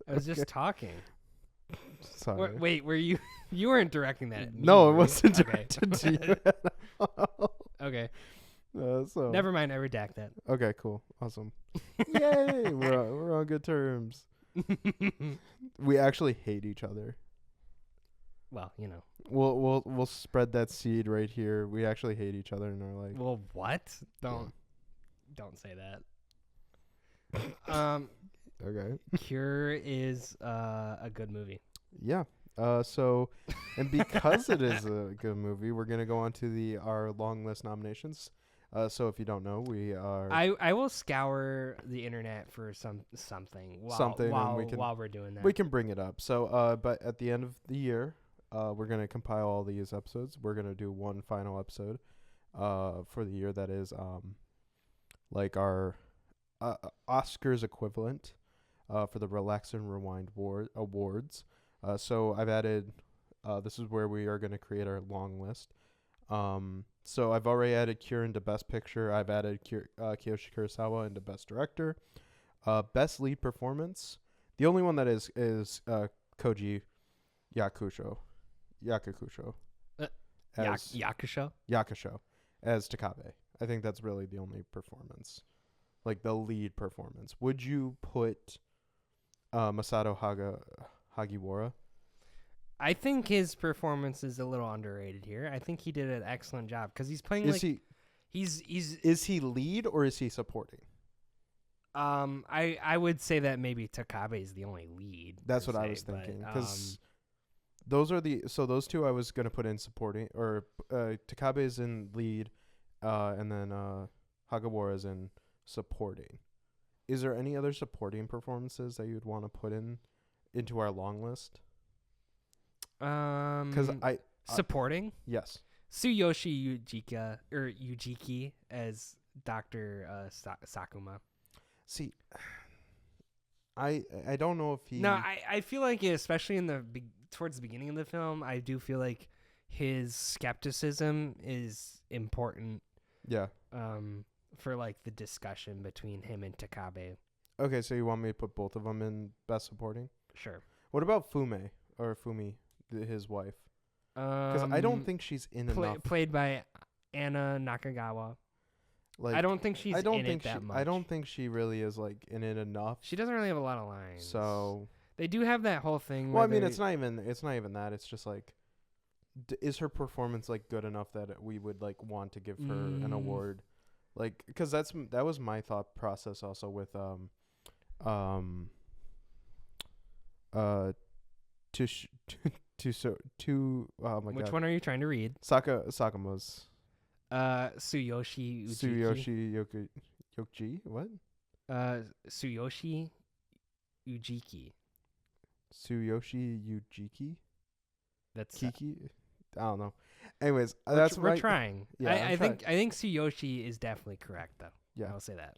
I was just talking. Sorry. Wait, were you? You weren't directing that at me, No, it were you? wasn't Okay. directed to you at all. Okay. So Never mind. I redact that. Okay, cool. Awesome. Yay! We're on good terms. We actually hate each other. Well, you know. We'll spread that seed right here. We actually hate each other in our life. Well, what? Don't say that. Okay. Cure is a good movie. Yeah. So, and because it is a good movie, we're gonna go on to our long list nominations. So if you don't know, we are I will scour the internet for something while we're doing that. we can bring it up. So, but at the end of the year, we're gonna compile all these episodes. We're gonna do one final episode, for the year that is like our Oscars equivalent, for the Relax and Rewind awards. So I've added. This is where we are gonna create our long list. So I've already added Cure into Best Picture. I've added Kiyoshi Kurosawa into Best Director. Best Lead Performance. The only one that is Koji Yakusho, Yakukusho Uh, as Yakusho. Yakusho as Takabe. I think that's really the only performance, like the lead performance. Would you put Masato Hagiwara? I think his performance is a little underrated here. I think he did an excellent job because he's playing Is he he's is he lead or is he supporting? I would say that maybe Takabe is the only lead. That's per what I se, was thinking, but, because those are those two I was gonna put in supporting, or Takabe is in lead, and then Hagawara is in supporting. Is there any other supporting performances that you'd want to put into our long list? Because supporting yes, Tsuyoshi Ujiki as Dr. Sakuma. see, I don't know if he. No, I feel like especially in towards the beginning of the film, I do feel like his skepticism is important. Yeah. For like the discussion between him and Takabe. Okay, so you want me to put both of them in best supporting? Sure. What about Fumi, his wife? Because I don't think she's in enough. Played by Anna Nakagawa. Like, I don't think she's I don't in think it that much. I don't think she really is like in it enough. She doesn't really have a lot of lines. So they do have that whole thing. well, where I mean, it's not even that. It's just like, is her performance like good enough that we would like want to give her an award? Like, because that was my thought process also with oh my Which god. one are you trying to read? Sakamo's Tsuyoshi Yokuji. What? Tsuyoshi Ujiki. Tsuyoshi Ujiki? That's Kiki? I don't know. Anyways, we're trying. Yeah, I think Tsuyoshi is definitely correct though. Yeah. I'll say that.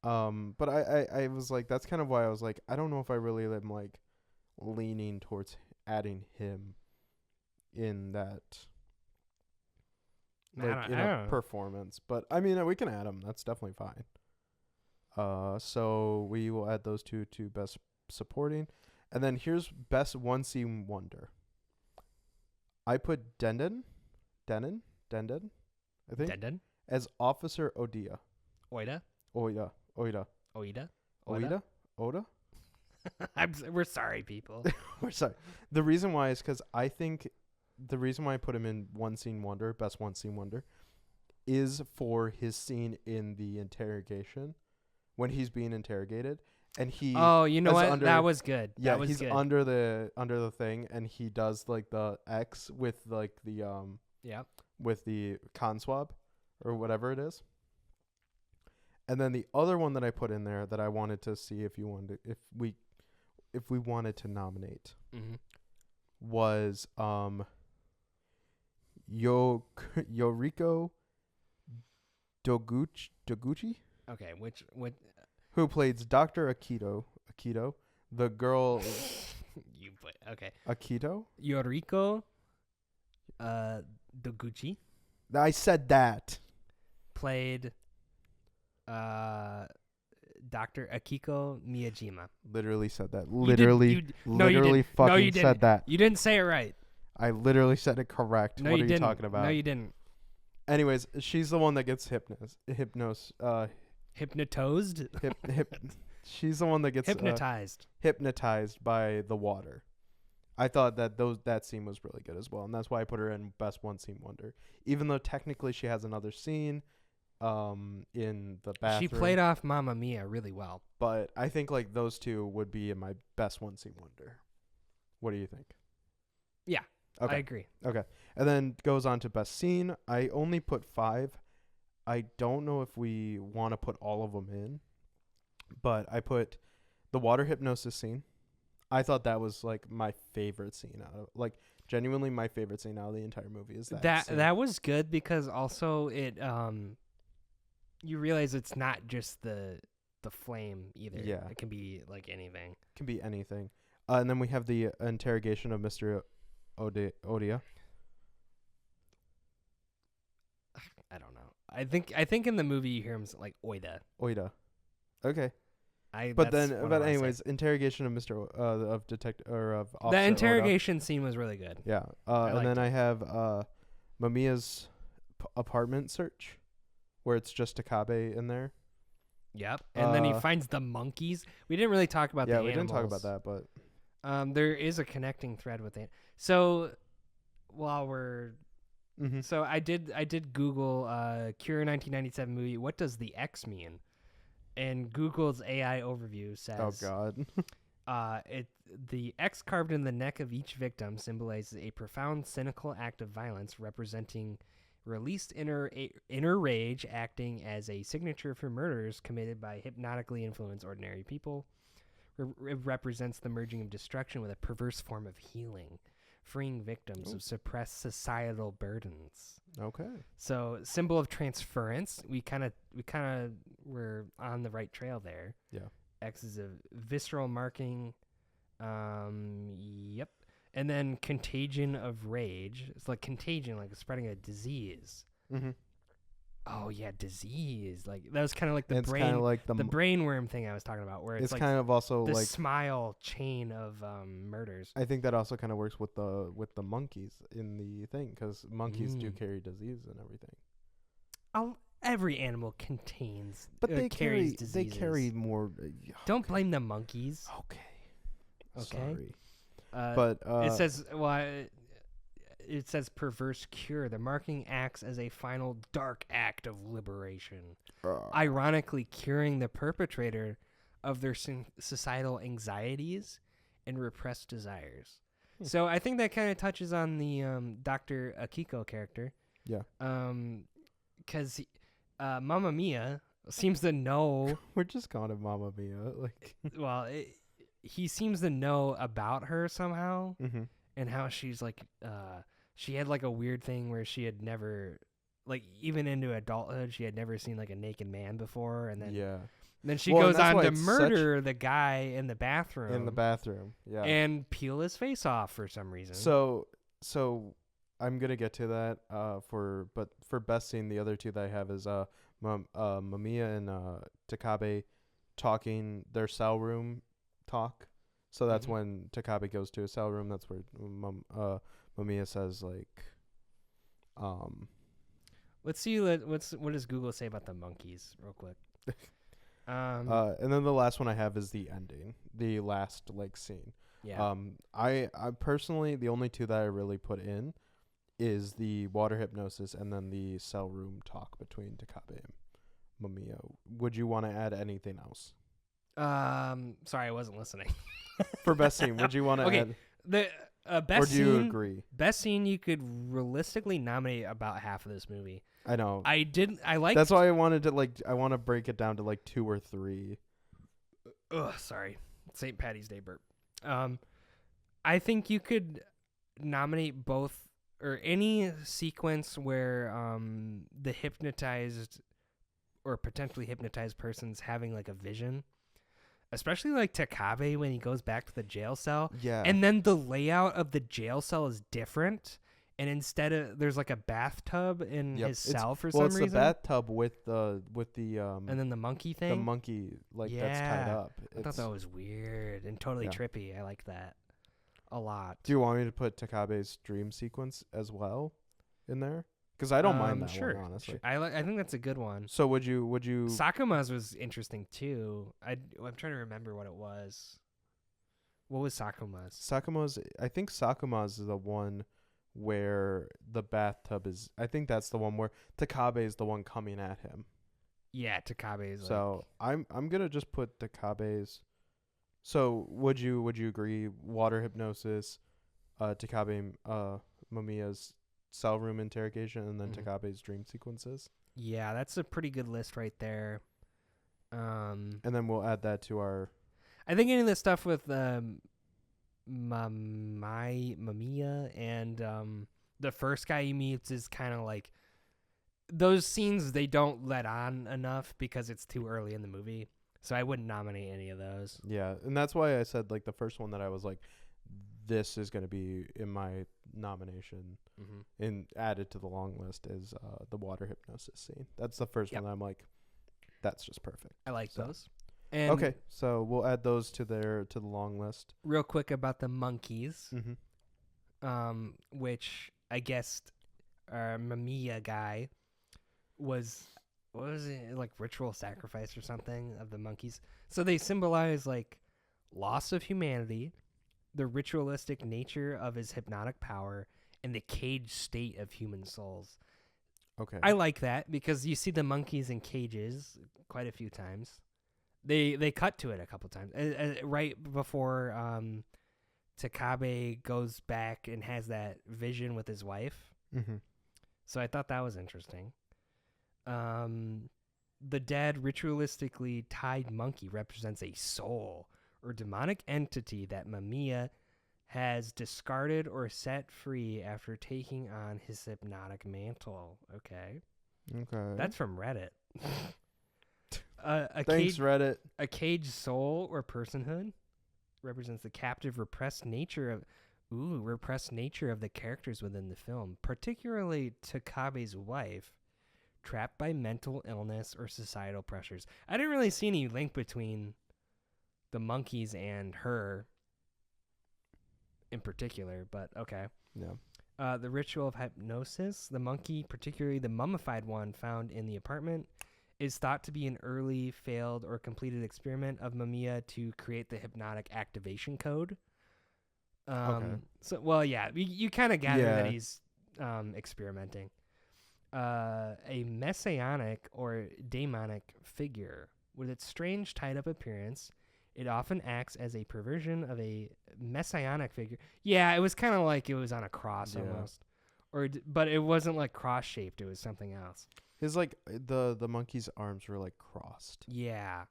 But I was like, that's kind of why I was like, I don't know if I really am like leaning towards adding him in that performance. But I mean, we can add him. That's definitely fine. So we will add those two to best supporting, and then here's best one scene wonder. I put Denden, I think, Denden? as Officer Odia. Oida? Oida. We're sorry, people. We're sorry. The reason why is because I think the reason why I put him in one scene wonder, best one scene wonder, is for his scene in the interrogation when he's being interrogated. And he you know what? That was good. Yeah, that was he's good. under the thing, and he does like the X with like the with the con swab or whatever it is. And then the other one that I put in there that I wanted to see if we wanted to nominate was Yoriko Doguchi. Okay, what Who plays Dr. Akito, the girl. you put okay. Akito? Yoriko Doguchi I said that. played Dr. Akiko Miyajima. Literally said that. You Literally fucking said that. You didn't say it right. I literally said it correct. No, What you are didn't. you talking about? No, you didn't. Anyways, she's the one that gets Hypnotized? she's the one that gets hypnotized by the water. I thought that scene was really good as well, and that's why I put her in best one scene wonder. Even though technically she has another scene in the bathroom. She played off Mamma Mia really well. But I think like those two would be in my best one scene wonder. What do you think? Yeah, okay. I agree. Okay. And then goes on to best scene. I only put 5. I don't know if we want to put all of them in, but I put the water hypnosis scene. I thought that was like my favorite scene out of genuinely my favorite scene out of the entire movie is that scene. That was good because also it you realize it's not just the flame either. Yeah. It can be like anything. Can be anything. And then we have the interrogation of Mr. Odia. I don't know. I think in the movie you hear him like Oida. Oida. Okay. But that's then, what I but wanna say. anyways, interrogation of Mr. Of detective or of Officer The Oda. interrogation scene was really good. Yeah. I And then liked I have Mamiya's apartment search, where it's just Takabe in there. Yep. And then he Uh, finds the monkeys. We didn't really talk about the Yeah, we animals. didn't talk about that, but There is a connecting thread with it. So while we're so I did Google Cure 1997 movie. What does the X mean? And Google's AI overview says, oh god, the X carved in the neck of each victim symbolizes a profound, cynical act of violence, representing released inner rage, acting as a signature for murders committed by hypnotically influenced ordinary people. It represents the merging of destruction with a perverse form of healing, freeing victims of suppressed societal burdens. okay. So, symbol of transference. We kind of were on the right trail there. Yeah. X is a visceral marking. Yep. And then contagion of rage. It's like contagion, like spreading a disease. Mm-hmm. Oh yeah, disease. Like that was kind of like the It's brain, kind of like the brainworm thing I was talking about, where it's like kind of also the like smile chain of murders. I think that also kind of works with the monkeys in the thing, because monkeys do carry disease and everything. Every animal contains, But they carries carry diseases. they carry more. Don't blame the monkeys. Okay. Okay. Sorry. But it says perverse cure. The marking acts as a final dark act of liberation, ironically curing the perpetrator of their societal anxieties and repressed desires. So I think that kind of touches on the Dr. Akiko character. Yeah. Because Mamma Mia seems to know. We're just calling it Mamma Mia. Like. Well, he seems to know about her somehow, and how she's like, she had like a weird thing where she had never, like, even into adulthood, she had never seen like a naked man before, and then she goes on to murder the guy in the bathroom. Yeah. And peel his face off for some reason. So I'm gonna get to that. For best scene, the other two that I have is Mamiya and Takabe talking their cell room talk. So that's when Takabe goes to a cell room. That's where Mamiya says like, let's see what does Google say about the monkeys real quick. And then the last one I have is the ending, the last like scene. Yeah. I personally, the only two that I really put in is the water hypnosis and then the cell room talk between Takabe and Mamiya. Would you want to add anything else? Sorry, I wasn't listening. For best scene, would you want to add? The best or do you scene, agree? Best scene, you could realistically nominate about half of this movie. I know. I liked. That's why I wanted to I want to break it down to like 2 or 3. Ugh, sorry. St. Patty's Day burp. I think you could nominate both, or any sequence where the hypnotized or potentially hypnotized person's having like a vision. Especially like Takabe when he goes back to the jail cell. Yeah. And then the layout of the jail cell is different. And instead of, there's like a bathtub in his cell for some reason. Well, it's the bathtub with the and then the monkey thing. The monkey that's tied up. I thought that was weird and totally trippy. I like that a lot. Do you want me to put Takabe's dream sequence as well in there? Because I don't mind that one, honestly. Sure. I think that's a good one. So would you? Sakuma's was interesting too. I'm trying to remember what it was. What was Sakuma's? I think Sakuma's is the one where the bathtub is. I think that's the one where Takabe is the one coming at him. Yeah, Takabe's. So I'm gonna just put Takabe's. So would you agree? Water hypnosis, Takabe, Mamiya's cell room interrogation, and then Takabe's dream sequences. Yeah, that's a pretty good list right there. And then we'll add that to our. I think any of the stuff with Mamiya and the first guy he meets is kind of like those scenes they don't let on enough because it's too early in the movie. So I wouldn't nominate any of those. Yeah, and that's why I said like the first one that I was like, this is going to be in my nomination and added to the long list is the water hypnosis scene. That's the first one that I'm like, that's just perfect. I like those. And Okay, so we'll add those to the long list. real quick about the monkeys, Mm-hmm. which I guess our Mamiya guy was, what was it, like ritual sacrifice or something of the monkeys. So they symbolize like loss of humanity, the ritualistic nature of his hypnotic power, and the caged state of human souls. Okay. I like that because you see the monkeys in cages quite a few times. They cut to it a couple times. Right before Takabe goes back and has that vision with his wife. Mm-hmm. So I thought that was interesting. The dead ritualistically tied monkey represents a soul or demonic entity that Mamiya has discarded or set free after taking on his hypnotic mantle. Okay. Okay. That's from Reddit. Thanks, Reddit. A caged soul or personhood represents the captive, repressed nature of the characters within the film, particularly Takabe's wife, trapped by mental illness or societal pressures. I didn't really see any link between the monkeys and her in particular, but okay. Yeah. The ritual of hypnosis, the monkey, particularly the mummified one found in the apartment, is thought to be an early failed or completed experiment of Mamiya to create the hypnotic activation code. Okay. So, well, yeah, you kind of gather that Yeah. he's experimenting. A messianic or demonic figure with its strange tied-up appearance, it often acts as a perversion of a messianic figure. Yeah, it was kind of like it was on a cross Yeah. almost, but it wasn't like cross-shaped. It was something else. His like the monkey's arms were like crossed. Yeah.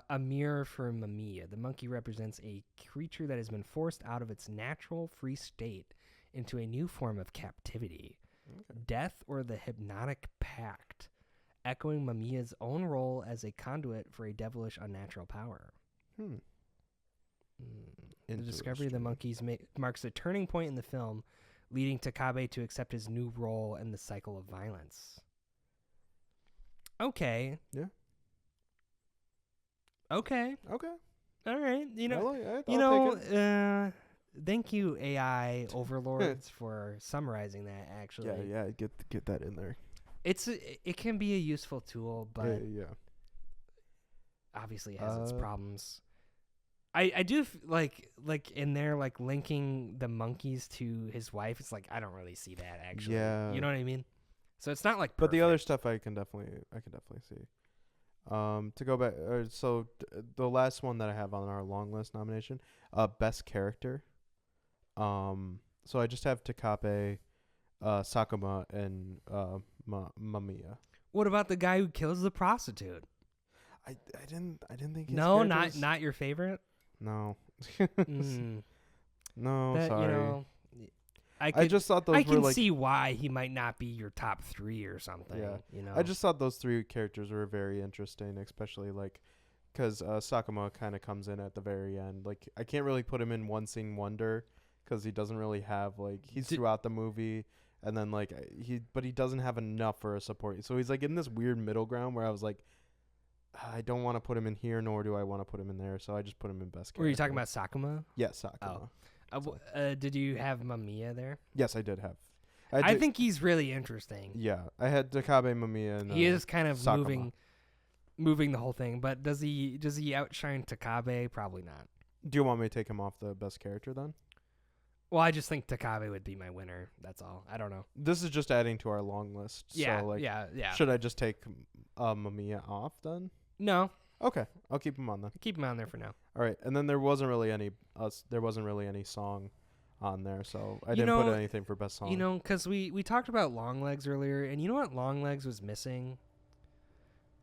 A mirror for Mamiya. The monkey represents a creature that has been forced out of its natural free state into a new form of captivity. Okay. Death or the hypnotic pact, echoing Mamiya's own role as a conduit for a devilish unnatural power. The discovery of the monkeys marks a turning point in the film, leading Takabe to accept his new role in the cycle of violence. Okay. Yeah. Okay. Okay. All right. I'll take it. Thank you, AI overlords, for summarizing that. Actually, Yeah. Get that in there. it can be a useful tool, but Yeah. obviously it has its problems. I do like in there, like linking the monkeys to his wife. It's like I don't really see that actually. Yeah. You know what I mean? So it's not like. But the other perfect. stuff I can definitely see. To go back, the last one that I have on our long list nomination, best character. So I just have Takabe, Sakuma, and Mamiya. What about the guy who kills the prostitute? I didn't think. His No, characters- not your favorite. No. Mm. No, That, sorry. I just thought those I were can like. see why he might not be your top 3 or something. Yeah. You know. I just thought those 3 characters were very interesting, especially like, because Sakuma kind of comes in at the very end. Like, I can't really put him in one scene wonder, because he doesn't really have like he's throughout the movie, and then like he doesn't have enough for a support. So he's like in this weird middle ground where I was like, I don't want to put him in here, nor do I want to put him in there. So I just put him in best character. Were you talking about Sakuma? Yeah, Sakuma. Did you have Mamiya there? Yes, I did have. I think he's really interesting. Yeah, I had Takabe, Mamiya, and He is kind of Sakuma. moving the whole thing, but does he outshine Takabe? Probably not. Do you want me to take him off the best character then? Well, I just think Takabe would be my winner. That's all. I don't know. This is just adding to our long list. Yeah, so like, yeah. Should I just take Mamiya off then? No, Okay, I'll keep him on then. keep him on there for now. All right, and then there wasn't really any song on there, so I You didn't put know- anything for best song. You know, because we talked about Longlegs earlier, and you know what Longlegs was missing?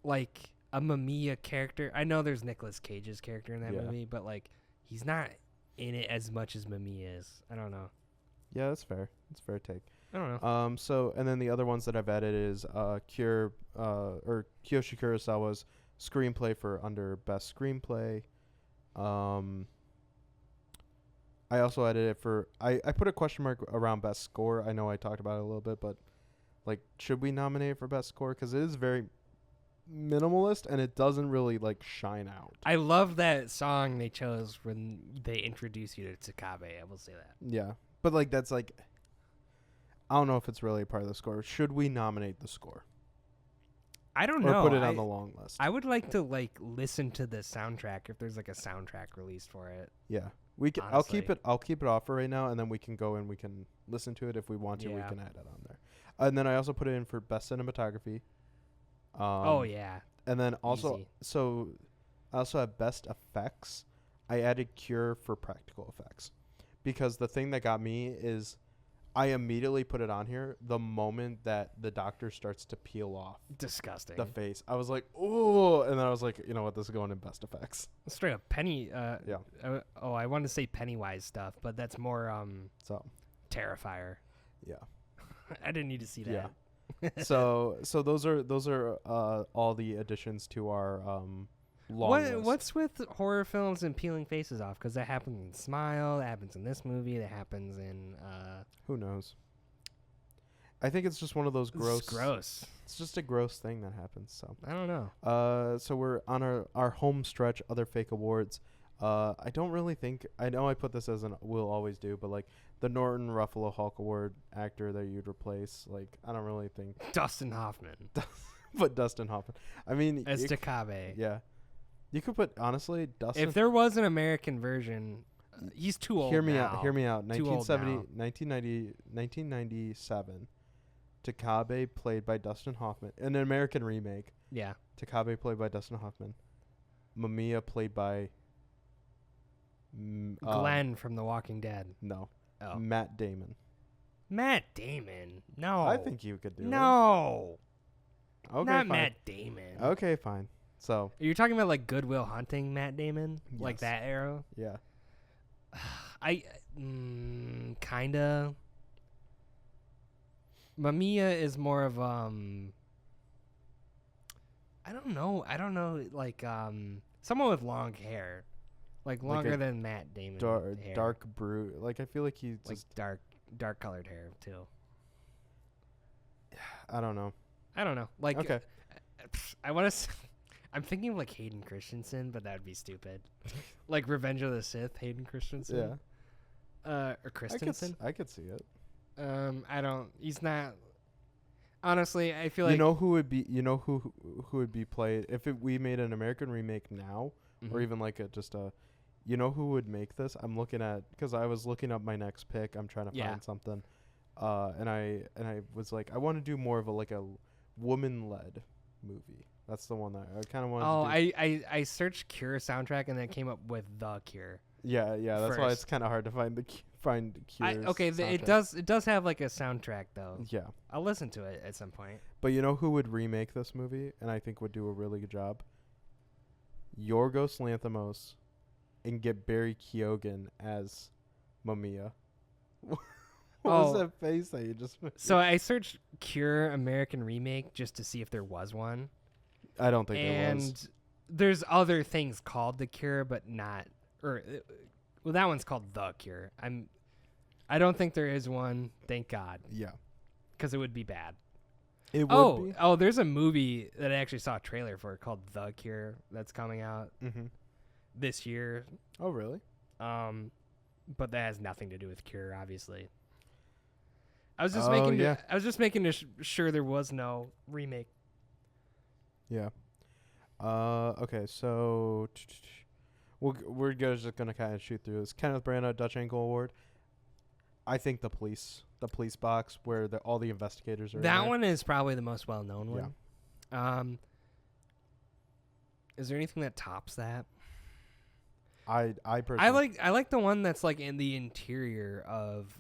Like a Mamiya character. I know there's Nicolas Cage's character in that Yeah. movie, but like he's not in it as much as Mamiya is. I don't know. Yeah, that's fair. That's a fair take. I don't know. So and then the other ones that I've added is Kiyoshi Kurosawa's screenplay for under best screenplay. I also added it for I put a question mark around best score. I know I talked about it a little bit, but like, should we nominate it for best score? Because it is very minimalist, and it doesn't really like shine out. I love that song they chose when they introduce you to Takabe. I will say that. Yeah, but like that's like, I don't know if it's really a part of the score. Should we nominate the score I don't or know. put it on the long list? I would like to like listen to the soundtrack if there's like a soundtrack released for it. Yeah, we can. Honestly. I'll keep it off for right now, and then we can go and we can listen to it if we want to. We Yeah. can add it on there, and then I also put it in for best cinematography. Oh yeah. And then also, Easy. so I also have best effects. I added Cure for practical effects because the thing that got me is I immediately put it on here the moment that the doctor starts to peel off Disgusting. the face. I was like, "Oh!" And then I was like, "You know what? This is going in best effects." Straight up Penny. Yeah. I wanted to say Pennywise stuff, but that's more So Terrifier. yeah, I didn't need to see that. yeah. so those are all the additions to our long list. What's with horror films and peeling faces off? Because that happens in Smile. That happens in this movie. That happens in. Who knows? I think it's just one of those gross. It's gross. It's just a gross thing that happens. So I don't know. so we're on our home stretch. Other fake awards. I don't really think. I know I put this as an will always do, but like the Norton Ruffalo Hulk Award actor that you'd replace. Like I don't really think. Dustin Hoffman. But Dustin Hoffman. I mean, As Takabe. yeah. You could put honestly Dustin. If there was an American version, he's too old. Hear me now. out. Hear me out. Too old 1997. Takabe played by Dustin Hoffman. An American remake. Yeah. Takabe played by Dustin Hoffman. Mamiya played by Glenn from The Walking Dead. No. Oh. Matt Damon. Matt Damon. No. I think you could do it. No. Okay, Not fine. Matt Damon. Okay, fine. So, Are you talking about like Good Will Hunting Matt Damon? Like Yes. that era? yeah. I kinda. Mamiya is more of I don't know. Like someone with long hair, like Like longer a than Matt Damon. hair. Dark brute. Like I feel like he's like just dark colored hair too. I don't know. I don't know. Like Okay. I want to. I'm thinking of like Hayden Christensen, but that would be stupid. Like Revenge of the Sith, Hayden Christensen. Yeah. Or Christensen. I could see it. I don't. He's not. Honestly, I feel like You know who would be? You know who would be played if we made an American remake now, or even like you know who would make this? I'm looking at because I was looking up my next pick. I'm trying to find something, and I was like, I want to do more of a woman-led movie. That's the one that I kind of wanted. Oh, to do. I searched Cure soundtrack and then came up with The Cure. Yeah. That's why first. it's kind of hard to find Cure's It soundtrack. does have like a soundtrack though. Yeah, I'll listen to it at some point. but you know who would remake this movie, and I think would do a really good job? Yorgos Lanthimos, and get Barry Keoghan as Mamiya. What was that face that you just made? So I searched Cure American remake just to see if there was one. I don't think there was. And there's other things called The Cure, but not well, that one's called The Cure. I don't think there is one. Thank God, Yeah. because it would be bad. It would be. Oh, there's a movie that I actually saw a trailer for called The Cure that's coming out Mm-hmm. this year. Oh, really? But that has nothing to do with Cure, obviously. I was just making sure there was no remake. Yeah. Okay, so we're just gonna kind of shoot through this. Kenneth Branagh Dutch Angle Award. I think the police box where all the investigators are. That in there. one is probably the most well-known one. Yeah. Is there anything that tops that? I personally I like the one that's like in the interior of.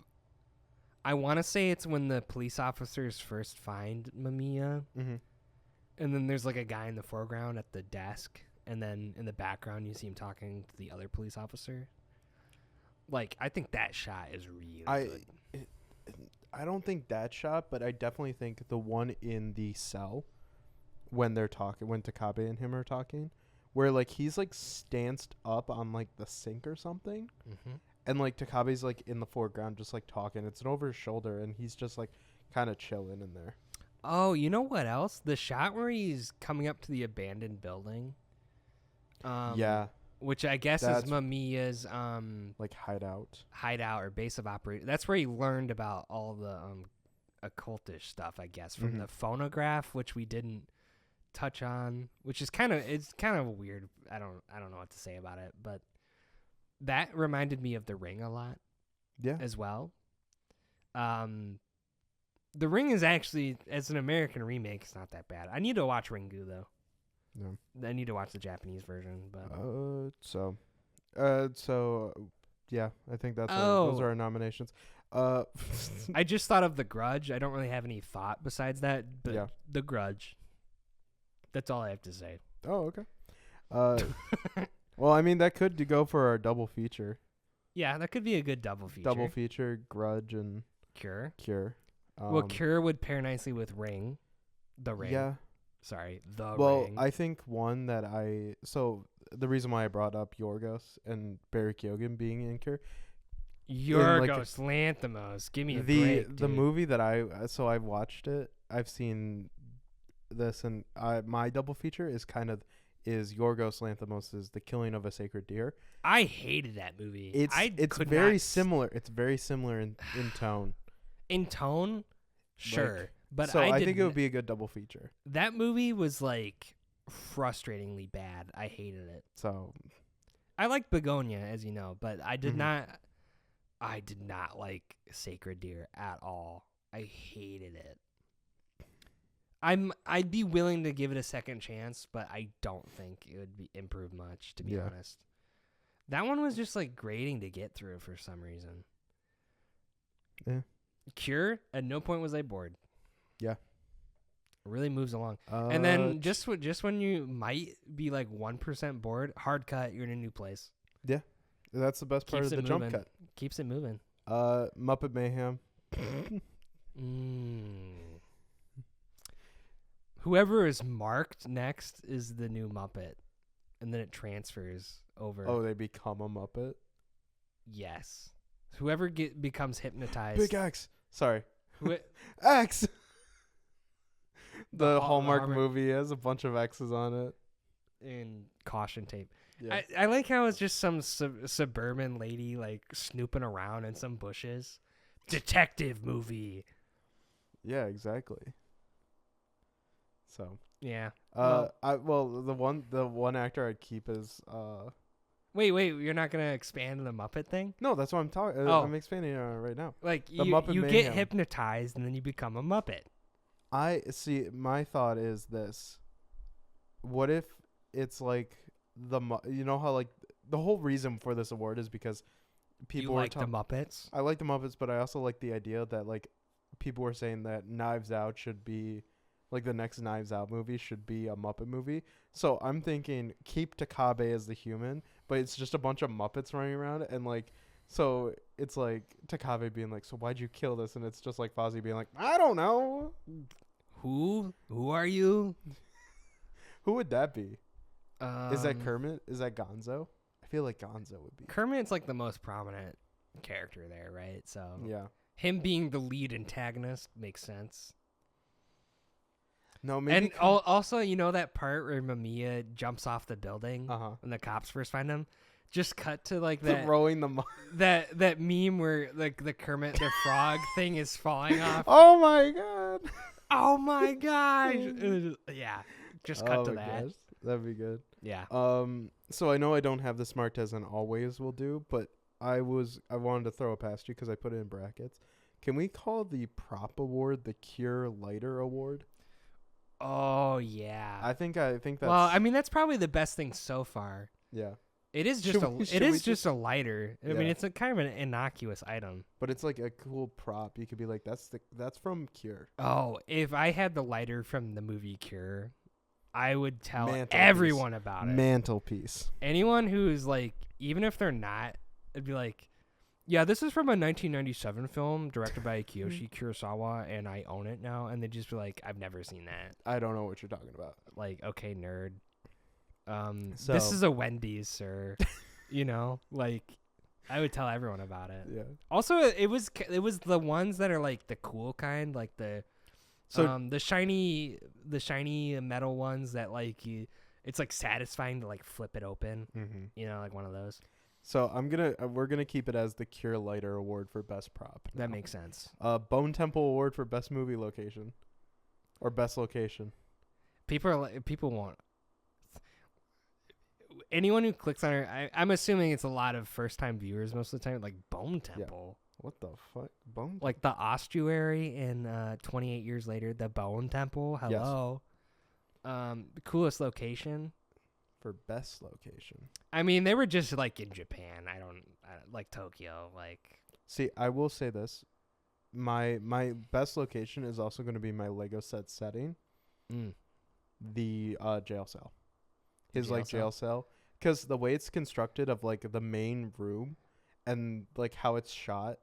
I want to say it's when the police officers first find Mamiya, Mm-hmm. and then there's like a guy in the foreground at the desk, and then in the background you see him talking to the other police officer. Like, I think that shot is really good. I don't think that shot, but I definitely think the one in the cell when they're talking, when Takabe and him are talking, where like he's like stanced up on like the sink or something, and like Takabe's like in the foreground just like talking. It's over his shoulder, and he's just like kind of chilling in there. Oh, you know what else? The shot where he's coming up to the abandoned building. Yeah, Which I guess that's is Mamiya's like hideout. hideout or base of operation. That's where he learned about all the occultish stuff, I guess, from the phonograph, which we didn't touch on, which is kind of weird. I don't know what to say about it, but that reminded me of The Ring a lot. Yeah. As well. The Ring is actually, as an American remake, it's not that bad. I need to watch Ringu though. No. I need to watch the Japanese version, but So yeah, I think those are our nominations. I just thought of The Grudge. I don't really have any thought besides that, but Yeah. The Grudge. That's all I have to say. Oh, okay. Well, I mean, that could go for our double feature. Yeah, that could be a good double feature. Double feature, Grudge and Cure. Well, Cure would pair nicely with Ring. The Ring. Yeah. Sorry, The Ring. Well, I think one that the reason why I brought up Yorgos and Barry Keoghan being in Cure. Yorgos Lanthimos. Give me a break, the dude. movie that I've watched it. I've seen this, and my double feature is Yorgos Lanthimos' The Killing of a Sacred Deer. I hated that movie. It's very similar. It's very similar in tone. In tone, sure, but so I think it would be a good double feature. That movie was like frustratingly bad. I hated it. So I like Begonia, as you know, but I did not. I did not like Sacred Deer at all. I hated it. I'd be willing to give it a second chance, but I don't think it would improve much, to be honest. That one was just like grating to get through for some reason. Yeah. Cure, at no point was I bored. Yeah. It really moves along. And then just when you might be like 1% bored, hard cut, you're in a new place. Yeah. That's the best part of the jump cut. Keeps it moving. Muppet Mayhem. Whoever is marked next is the new Muppet. And then it transfers over. Oh, they become a Muppet? Yes. Whoever becomes hypnotized. Big X. Sorry. X! The Hallmark movie has a bunch of X's on it. And caution tape. Yeah. I like how it's just some suburban lady like snooping around in some bushes. Detective movie. Yeah, exactly. So. Yeah. The one actor I'd keep is Wait, you're not gonna expand the Muppet thing? No, that's what I'm talking. I'm expanding on it right now. Like the you Muppet get hypnotized and then you become a Muppet. I see. My thought is this: what if it's like you know how like the whole reason for this award is because people like the Muppets. I like the Muppets, but I also like the idea that like people were saying that Knives Out should be like the next Knives Out movie should be a Muppet movie. So I'm thinking keep Takabe as the human, but it's just a bunch of Muppets running around and like. So it's like Takabe being like, so why'd you kill this? And it's just like Fozzie being like, I don't know. Who are you? Who would that be? Is that Kermit? Is that Gonzo? I feel like Gonzo would be. Kermit's like the most prominent character there, right? So yeah, him being the lead antagonist makes sense. No, maybe. And also, you know that part where Mamiya jumps off the building when the cops first find him? Just cut to like that throwing them that meme where like the Kermit the Frog thing is falling off. Oh my god! Oh my gosh! Yeah, just cut to that. Gosh. That'd be good. Yeah. So I know I don't have the smart as and always will do, but I wanted to throw it past you because I put it in brackets. Can we call the prop award the Cure Lighter Award? Oh yeah. I think that's. Well, I mean that's probably the best thing so far. Yeah. It is just just a lighter. I mean, it's a kind of an innocuous item. But it's like a cool prop. You could be like, that's from Cure. Oh, if I had the lighter from the movie Cure, I would tell everyone about it. Mantelpiece. Anyone who's like, even if they're not, it'd be like, yeah, this is from a 1997 film directed by Kiyoshi Kurosawa, and I own it now. And they'd just be like, I've never seen that. I don't know what you're talking about. Like, okay, nerd. This is a Wendy's, sir. You know, like I would tell everyone about it. Yeah. Also, it was the ones that are like the cool kind, like the So the shiny metal ones that like it's like satisfying to like flip it open. mhm. You know, like one of those. So we're gonna keep it as the Cure Lighter Award for best prop. That now. makes sense. Bone Temple Award for best movie location, or best location. People won't. Anyone who clicks on her, I'm assuming it's a lot of first time viewers most of the time. Like Bone Temple, What the fuck, Bone? like the ossuary in 28 years later, the Bone Temple. Hello, the coolest location. For best location. I mean, they were just like in Japan. I like Tokyo. Like, See, I will say this. My best location is also going to be my Lego set setting, the jail cell. His jail like jail cell, because the way it's constructed of like the main room, and like how it's shot,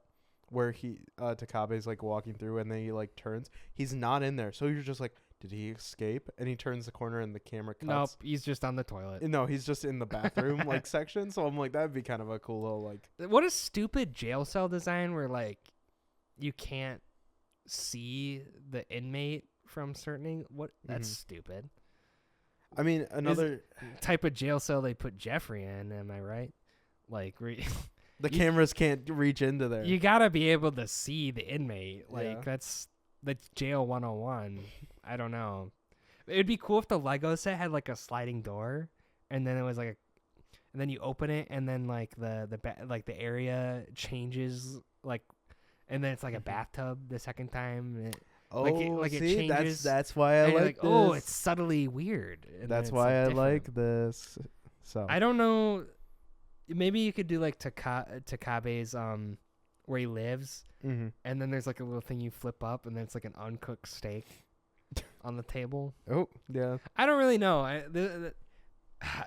where Takabe's like walking through and then he like turns. He's not in there, so you're just like, did he escape? And he turns the corner and the camera cuts. nope, he's just on the toilet. No, he's just in the bathroom like section. So I'm like, that'd be kind of a cool little like. What a stupid jail cell design where like you can't see the inmate from certain. That's stupid. I mean, another type of jail cell they put Jeffrey in. Am I right? Like the cameras can't reach into there. You gotta be able to see the inmate. Like Yeah. that's jail 101. I don't know. It'd be cool if the Lego set had like a sliding door, and then it was like, and then you open it, and then like the area changes, like, and then it's like a bathtub the second time. And it see, changes. that's why I and you're like this. Oh, it's subtly weird. And That's then it's, why I different. like this. So I don't know. Maybe you could do like Takabe's where he lives, mm-hmm. and then there's like a little thing you flip up, and then it's like an uncooked steak on the table. Oh yeah. I don't really know.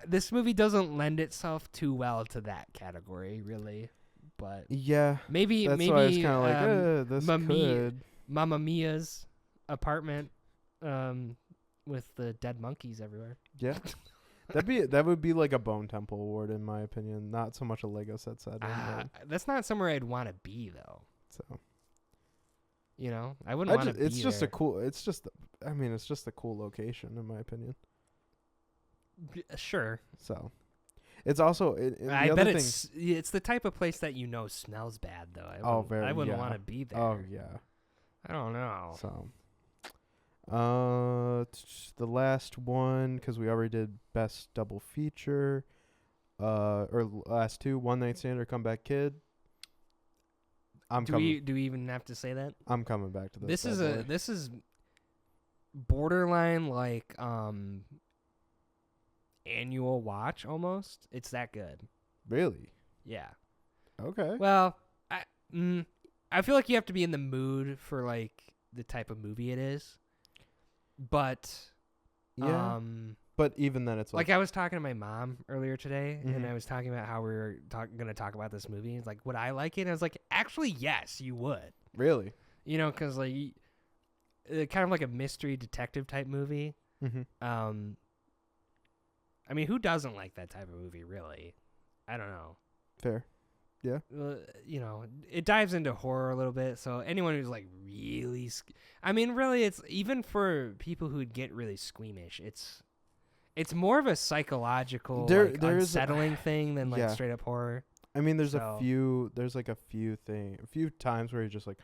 This movie doesn't lend itself too well to that category, really. But Yeah. maybe That's why I was kind of like, this could. Mamma Mia's apartment, with the dead monkeys everywhere. Yeah. That would be like a Bone Temple Award in my opinion, not so much a Lego set setting. That's not somewhere I'd want to be though. So You know, I wouldn't want to be it's just there. a cool. It's just a cool location in my opinion. Sure. So it's also I bet it's the type of place that you know smells bad though. I wouldn't want to be there. Oh yeah. I don't know. So the last one, because we already did best double feature, or last two, One Night Stand or Comeback Kid. Do we even have to say that? I'm coming back to this. This is borderline like annual watch almost. It's that good. Really? Yeah. Okay. Well, I feel like you have to be in the mood for like the type of movie it is. But yeah. But even then, it's like I was talking to my mom earlier today, and Mhm. I was talking about how we were going to talk about this movie. It's like, would I like it? And I was like, actually, yes, you would. Really? You know, because like, kind of like a mystery detective type movie. Mm-hmm. I mean, who doesn't like that type of movie? Really? I don't know. Fair. Yeah. You know, it dives into horror a little bit. So anyone who's like really, I mean, really, it's even for people who get really squeamish. It's more of a psychological, unsettling thing than like straight up horror. I mean, there's a few times where you're just like,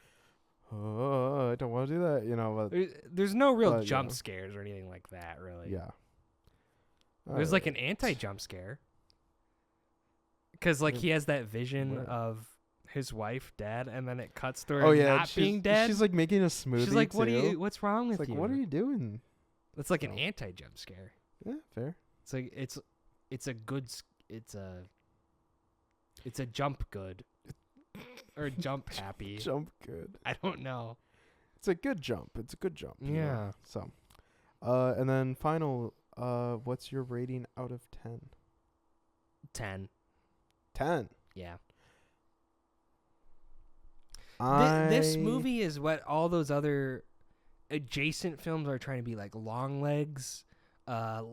oh, I don't want to do that, you know. But there's no real jump scares or anything like that, really. Yeah. There's like an anti-jump scare. Because like he has that vision of his wife dead, and then it cuts to her not being dead. She's like making a smoothie. She's like, "What's wrong with you? What are you doing?" It's like an anti-jump scare. Yeah, fair. It's like it's a jump good or jump happy. Jump good. I don't know. It's a good jump. Yeah. You know? So, and then final. What's your rating out of 10? 10. 10. Yeah. This movie is what all those other adjacent films are trying to be, like Long Legs, well,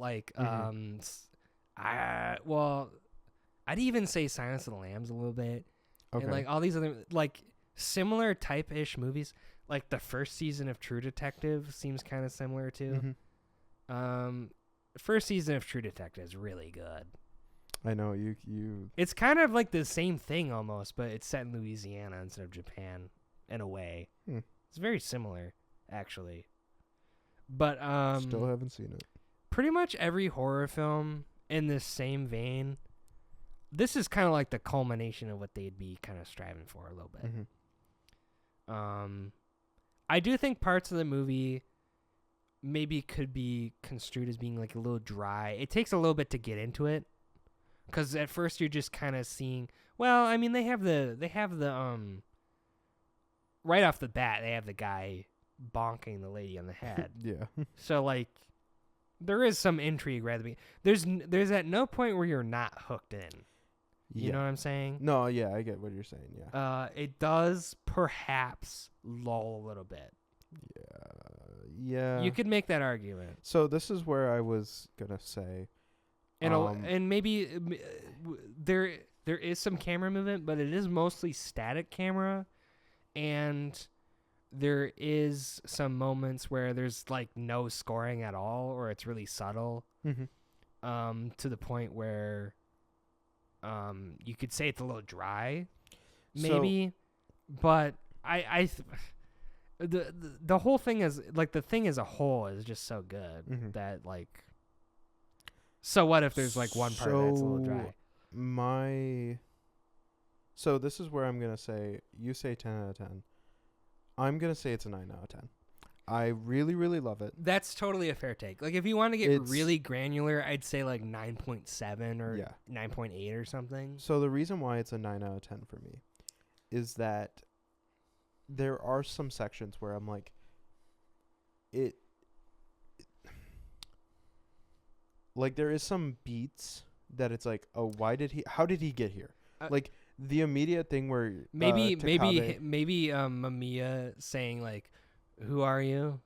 I'd even say Silence of the Lambs a little bit. Okay. And like all these other like similar type-ish movies. like the first season of True Detective seems kind of similar too. First season of True Detective is really good. I know you. It's kind of like the same thing almost, but it's set in Louisiana instead of Japan in a way. It's very similar, actually. But Still haven't seen it. Pretty much every horror film in this same vein, this is kind of like the culmination of what they'd be kind of striving for a little bit. I do think parts of the movie maybe could be construed as being like a little dry. It takes a little bit to get into it, because at first you're just kind of seeing. Well, I mean, they have the right off the bat they have the guy bonking the lady on the head. Yeah. So like, there is some intrigue right at the beginning. There's at no point where you're not hooked in. You know what I'm saying? No, yeah, I get what you're saying. Yeah. It does perhaps lull a little bit. Yeah. You could make that argument. So this is where I was gonna say, and maybe there is some camera movement, but it is mostly static camera, and there is some moments where there's like no scoring at all, or it's really subtle, to the point where you could say it's a little dry, maybe, but the whole thing is like, the thing as a whole is just so good that like, so what if there's like one part that's a little dry? So this is where I'm gonna say, you say 10 out of 10. I'm gonna say it's a 9 out of 10. I really, really love it. That's totally a fair take. Like, if you want to get really granular, I'd say like 9.7 or 9.8 or something. So the reason why it's a 9 out of 10 for me is that there are some sections where I'm like, like there is some beats that it's like, oh, how did he get here? Like the immediate thing where maybe Mamiya saying like, who are you?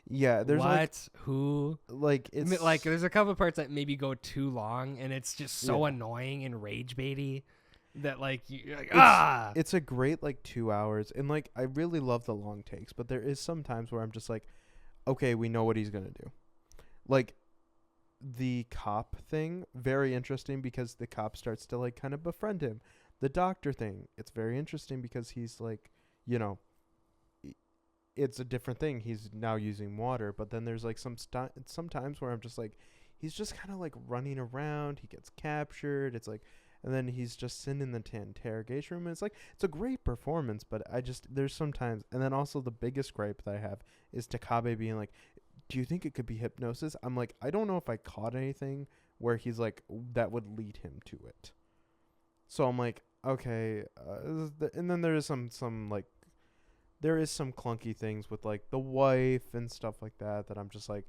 Yeah, there's who? Like, it's like there's a couple of parts that maybe go too long, and it's just so annoying and rage baity that like you're like, It's a great like 2 hours, and like I really love the long takes, but there is some times where I'm just like, okay, we know what he's gonna do. Like the cop thing, very interesting because the cop starts to like kind of befriend him. The doctor thing, it's very interesting because he's like, you know, it's a different thing. He's now using water, but then there's like some times where I'm just like, he's just kind of like running around. He gets captured. It's like, and then he's just sitting in the interrogation room. And it's like, it's a great performance, but there's sometimes, and then also the biggest gripe that I have is Takabe being like, do you think it could be hypnosis? I'm like, I don't know if I caught anything where he's like, that would lead him to it. So I'm like, okay. And then there is some like, there is some clunky things with like the wife and stuff like that I'm just like,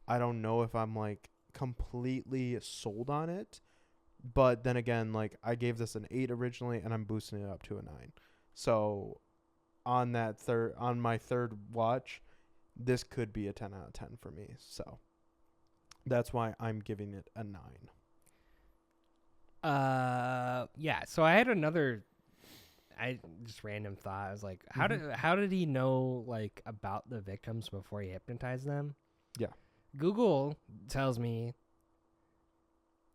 I don't know if I'm like completely sold on it. But then again, like I gave this an 8 originally and I'm boosting it up to a 9. So on my third watch, this could be a 10 out of 10 for me. So that's why I'm giving it a 9. Yeah. So I had another just random thought. I was like, how did he know like about the victims before he hypnotized them? Yeah. Google tells me.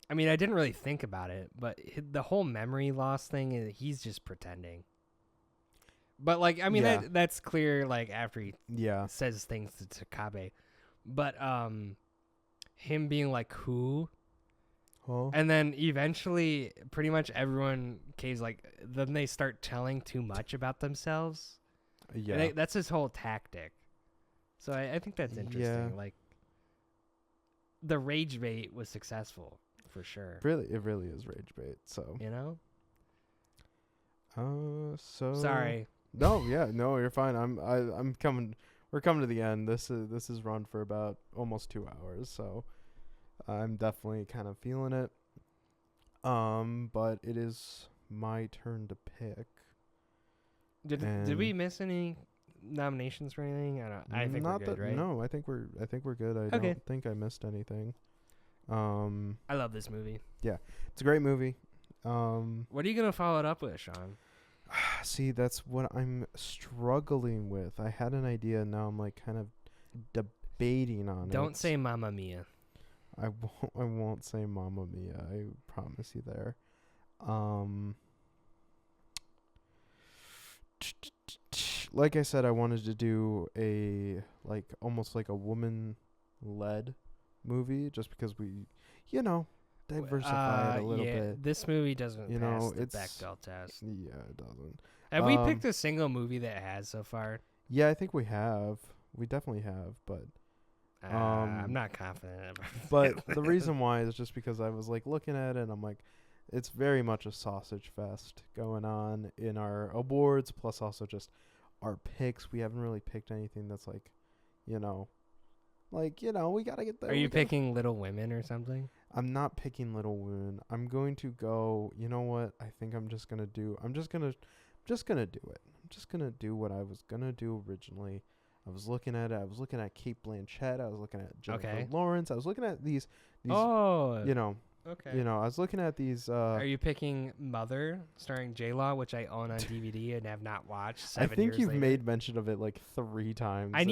I mean, I didn't really think about it, but the whole memory loss thing, he's just pretending. But like, I mean, that's clear. Like after he says things to Takabe, but him being like, who? Huh? And then eventually, pretty much everyone caves like. Then they start telling too much about themselves. Yeah, and that's his whole tactic. So I think that's interesting. Yeah. Like, the rage bait was successful for sure. Really, it really is rage bait. So you know. So sorry. No, you're fine. I'm coming. We're coming to the end. This is run for about almost 2 hours. So. I'm definitely kind of feeling it. But it is my turn to pick. Did we miss any nominations for anything? I think we're good, right? No, I think we're good. I don't think I missed anything. I love this movie. Yeah, it's a great movie. What are you gonna follow it up with, Sean? See, that's what I'm struggling with. I had an idea, and now I'm like kind of debating on it. Don't say Mamma Mia. I won't. I won't say Mamma Mia. I promise you there. Like I said, I wanted to do a almost like a woman-led movie, just because we, diversify it a little bit. This movie doesn't pass the it's Bechdel test. Yeah, it doesn't. Have we picked a single movie that has so far? Yeah, I think we have. We definitely have, but I'm not confident. but the reason why is just because I was like looking at it and I'm like, it's very much a sausage fest going on in our awards, plus also just our picks. We haven't really picked anything that's like, we gotta get there. Are you picking Little Women or something? I'm not picking Little Women. I'm going to go. You know what? I think I'm just gonna do. I'm just gonna do it. I'm just gonna do what I was gonna do originally. I was looking at it. I was looking at Kate Blanchett. I was looking at Jennifer Lawrence. I was looking at these. Oh. Okay. I was looking at these. Are you picking Mother, starring J-Law, which I own on DVD and have not watched? I think you've made mention of it like 3 times. I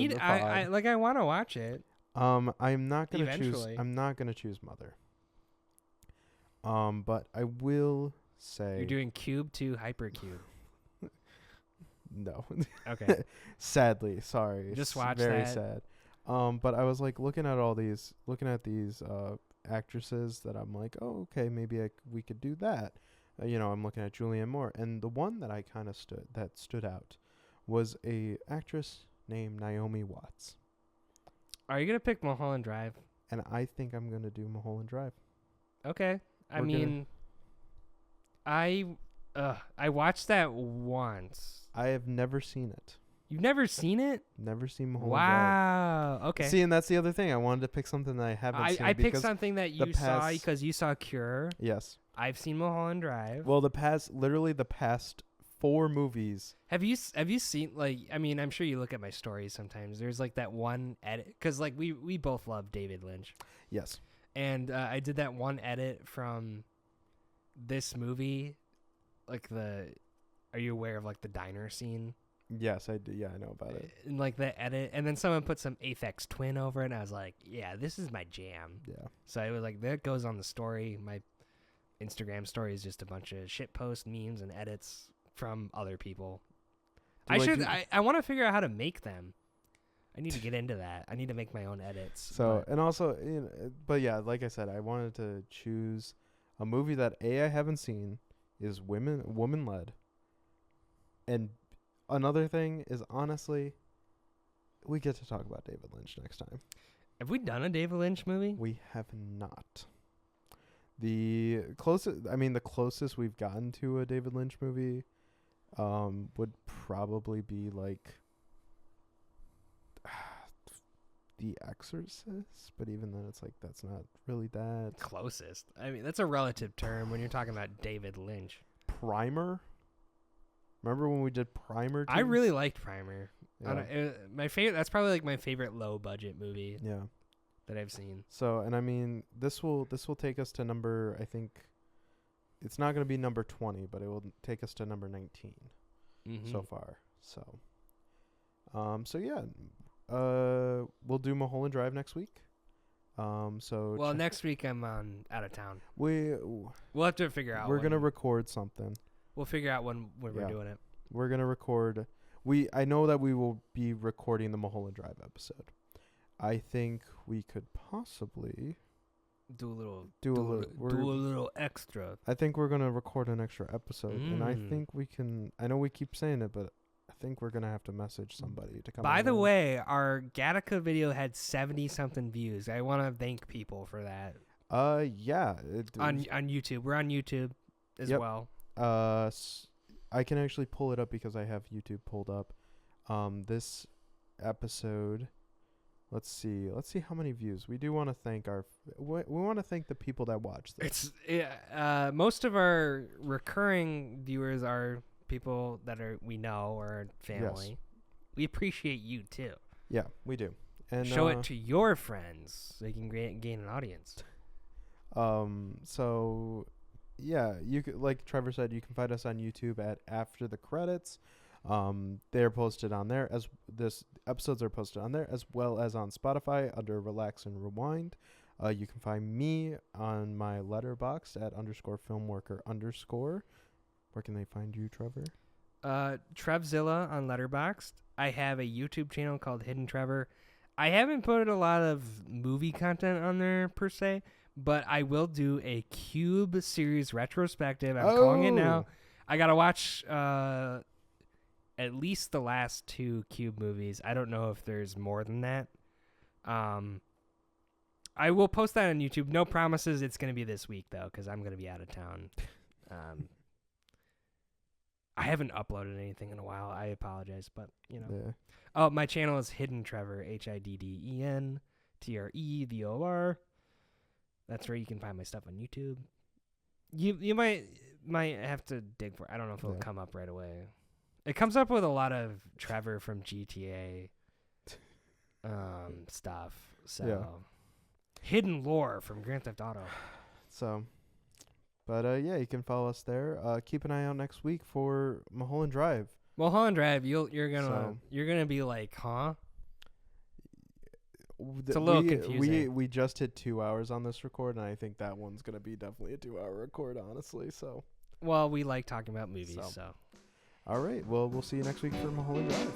want to watch it. I'm not gonna Eventually. choose. I'm not gonna choose Mother. But I will say You're doing Cube to Hypercube. No. Okay. Sadly, sorry. Just watch very that. sad. But I was like looking at these actresses that I'm like, oh, okay, maybe we could do that. I'm looking at Julianne Moore, and the one that I kind of stood out was a actress named Naomi Watts. Are you gonna pick Mulholland Drive? And I think I'm gonna do Mulholland Drive. Okay. I watched that once. I have never seen it. You've never seen it? Never seen Mulholland Drive. Wow. Okay. See, and that's the other thing. I wanted to pick something that I haven't seen. I picked something that you saw because you saw Cure. Yes. I've seen Mulholland Drive. Well, the past 4 movies. Have you seen, I'm sure you look at my stories sometimes. There's like that one edit, because like we both love David Lynch. Yes. And I did that one edit from this movie, are you aware of like the diner scene? Yes, I do. Yeah, I know about it. And like the edit, and then someone put some Aphex Twin over it, and I was like, yeah, this is my jam. Yeah. So it was like, that goes on the story. My Instagram story is just a bunch of shit post memes and edits from other people. I want to figure out how to make them. I need to get into that. I need to make my own edits. So, and also, but yeah, like I said, I wanted to choose a movie that I haven't seen, is woman-led, and another thing is, honestly, we get to talk about David Lynch next time. Have we done a David Lynch movie? We have not. The closest we've gotten to a David Lynch movie would probably be like The Exorcist, but even then it's like that's not really that closest. I mean, that's a relative term when you're talking about David Lynch. Primer? Remember when we did Primer? I really liked Primer. Yeah. My favorite. That's probably like my favorite low budget movie. Yeah. That I've seen. So, and I mean, this will take us to number, I think it's not going to be number 20, but it will take us to number 19 so far. So, yeah, we'll do Mulholland Drive next week. Next week I'm out of town. We'll have to figure out. We're going to record something. We'll figure out when we're doing it. We're going to record. I know that we will be recording the Mulholland Drive episode. I think we could possibly do a little extra. I think we're gonna record an extra episode, and I think we can. I know we keep saying it, but I think we're gonna have to message somebody to come. By the way, our Gattaca video had 70-something views. I want to thank people for that. Yeah. On YouTube, we're on YouTube as well. I can actually pull it up because I have YouTube pulled up. This episode. Let's see how many views. We do want to thank we want to thank the people that watch this. Most of our recurring viewers are people that we know or family. Yes. We appreciate you too. Yeah, we do. And show it to your friends so you can gain an audience. So yeah, you could, like Trevor said, you can find us on YouTube at After the Credits. They're posted on there as this episodes are posted on there as well as on Spotify under Relax and Rewind. You can find me on my letterbox at _filmworker_. Where can they find you, Trevor? Trevzilla on Letterboxd. I have a YouTube channel called Hidden Trevor. I haven't put a lot of movie content on there per se, but I will do a Cube series retrospective. I'm calling it now. I gotta watch at least the last 2 Cube movies. I don't know if there's more than that. I will post that on YouTube. No promises it's gonna be this week though, because I'm gonna be out of town. I haven't uploaded anything in a while. I apologize, but you know. Yeah. Oh, my channel is Hidden Trevor, HIDDEN TREVOR. That's where you can find my stuff on YouTube. You might have to dig for it. I don't know if it'll come up right away. It comes up with a lot of Trevor from GTA stuff. So hidden lore from Grand Theft Auto. So, but yeah, you can follow us there. Keep an eye out next week for Mulholland Drive. Mulholland Drive, you're gonna be like, huh? It's a little confusing. We just hit 2 hours on this record, and I think that one's gonna be definitely a 2-hour record, honestly. So, well, we like talking about movies, so. All right, well, we'll see you next week for Mulholland Drive.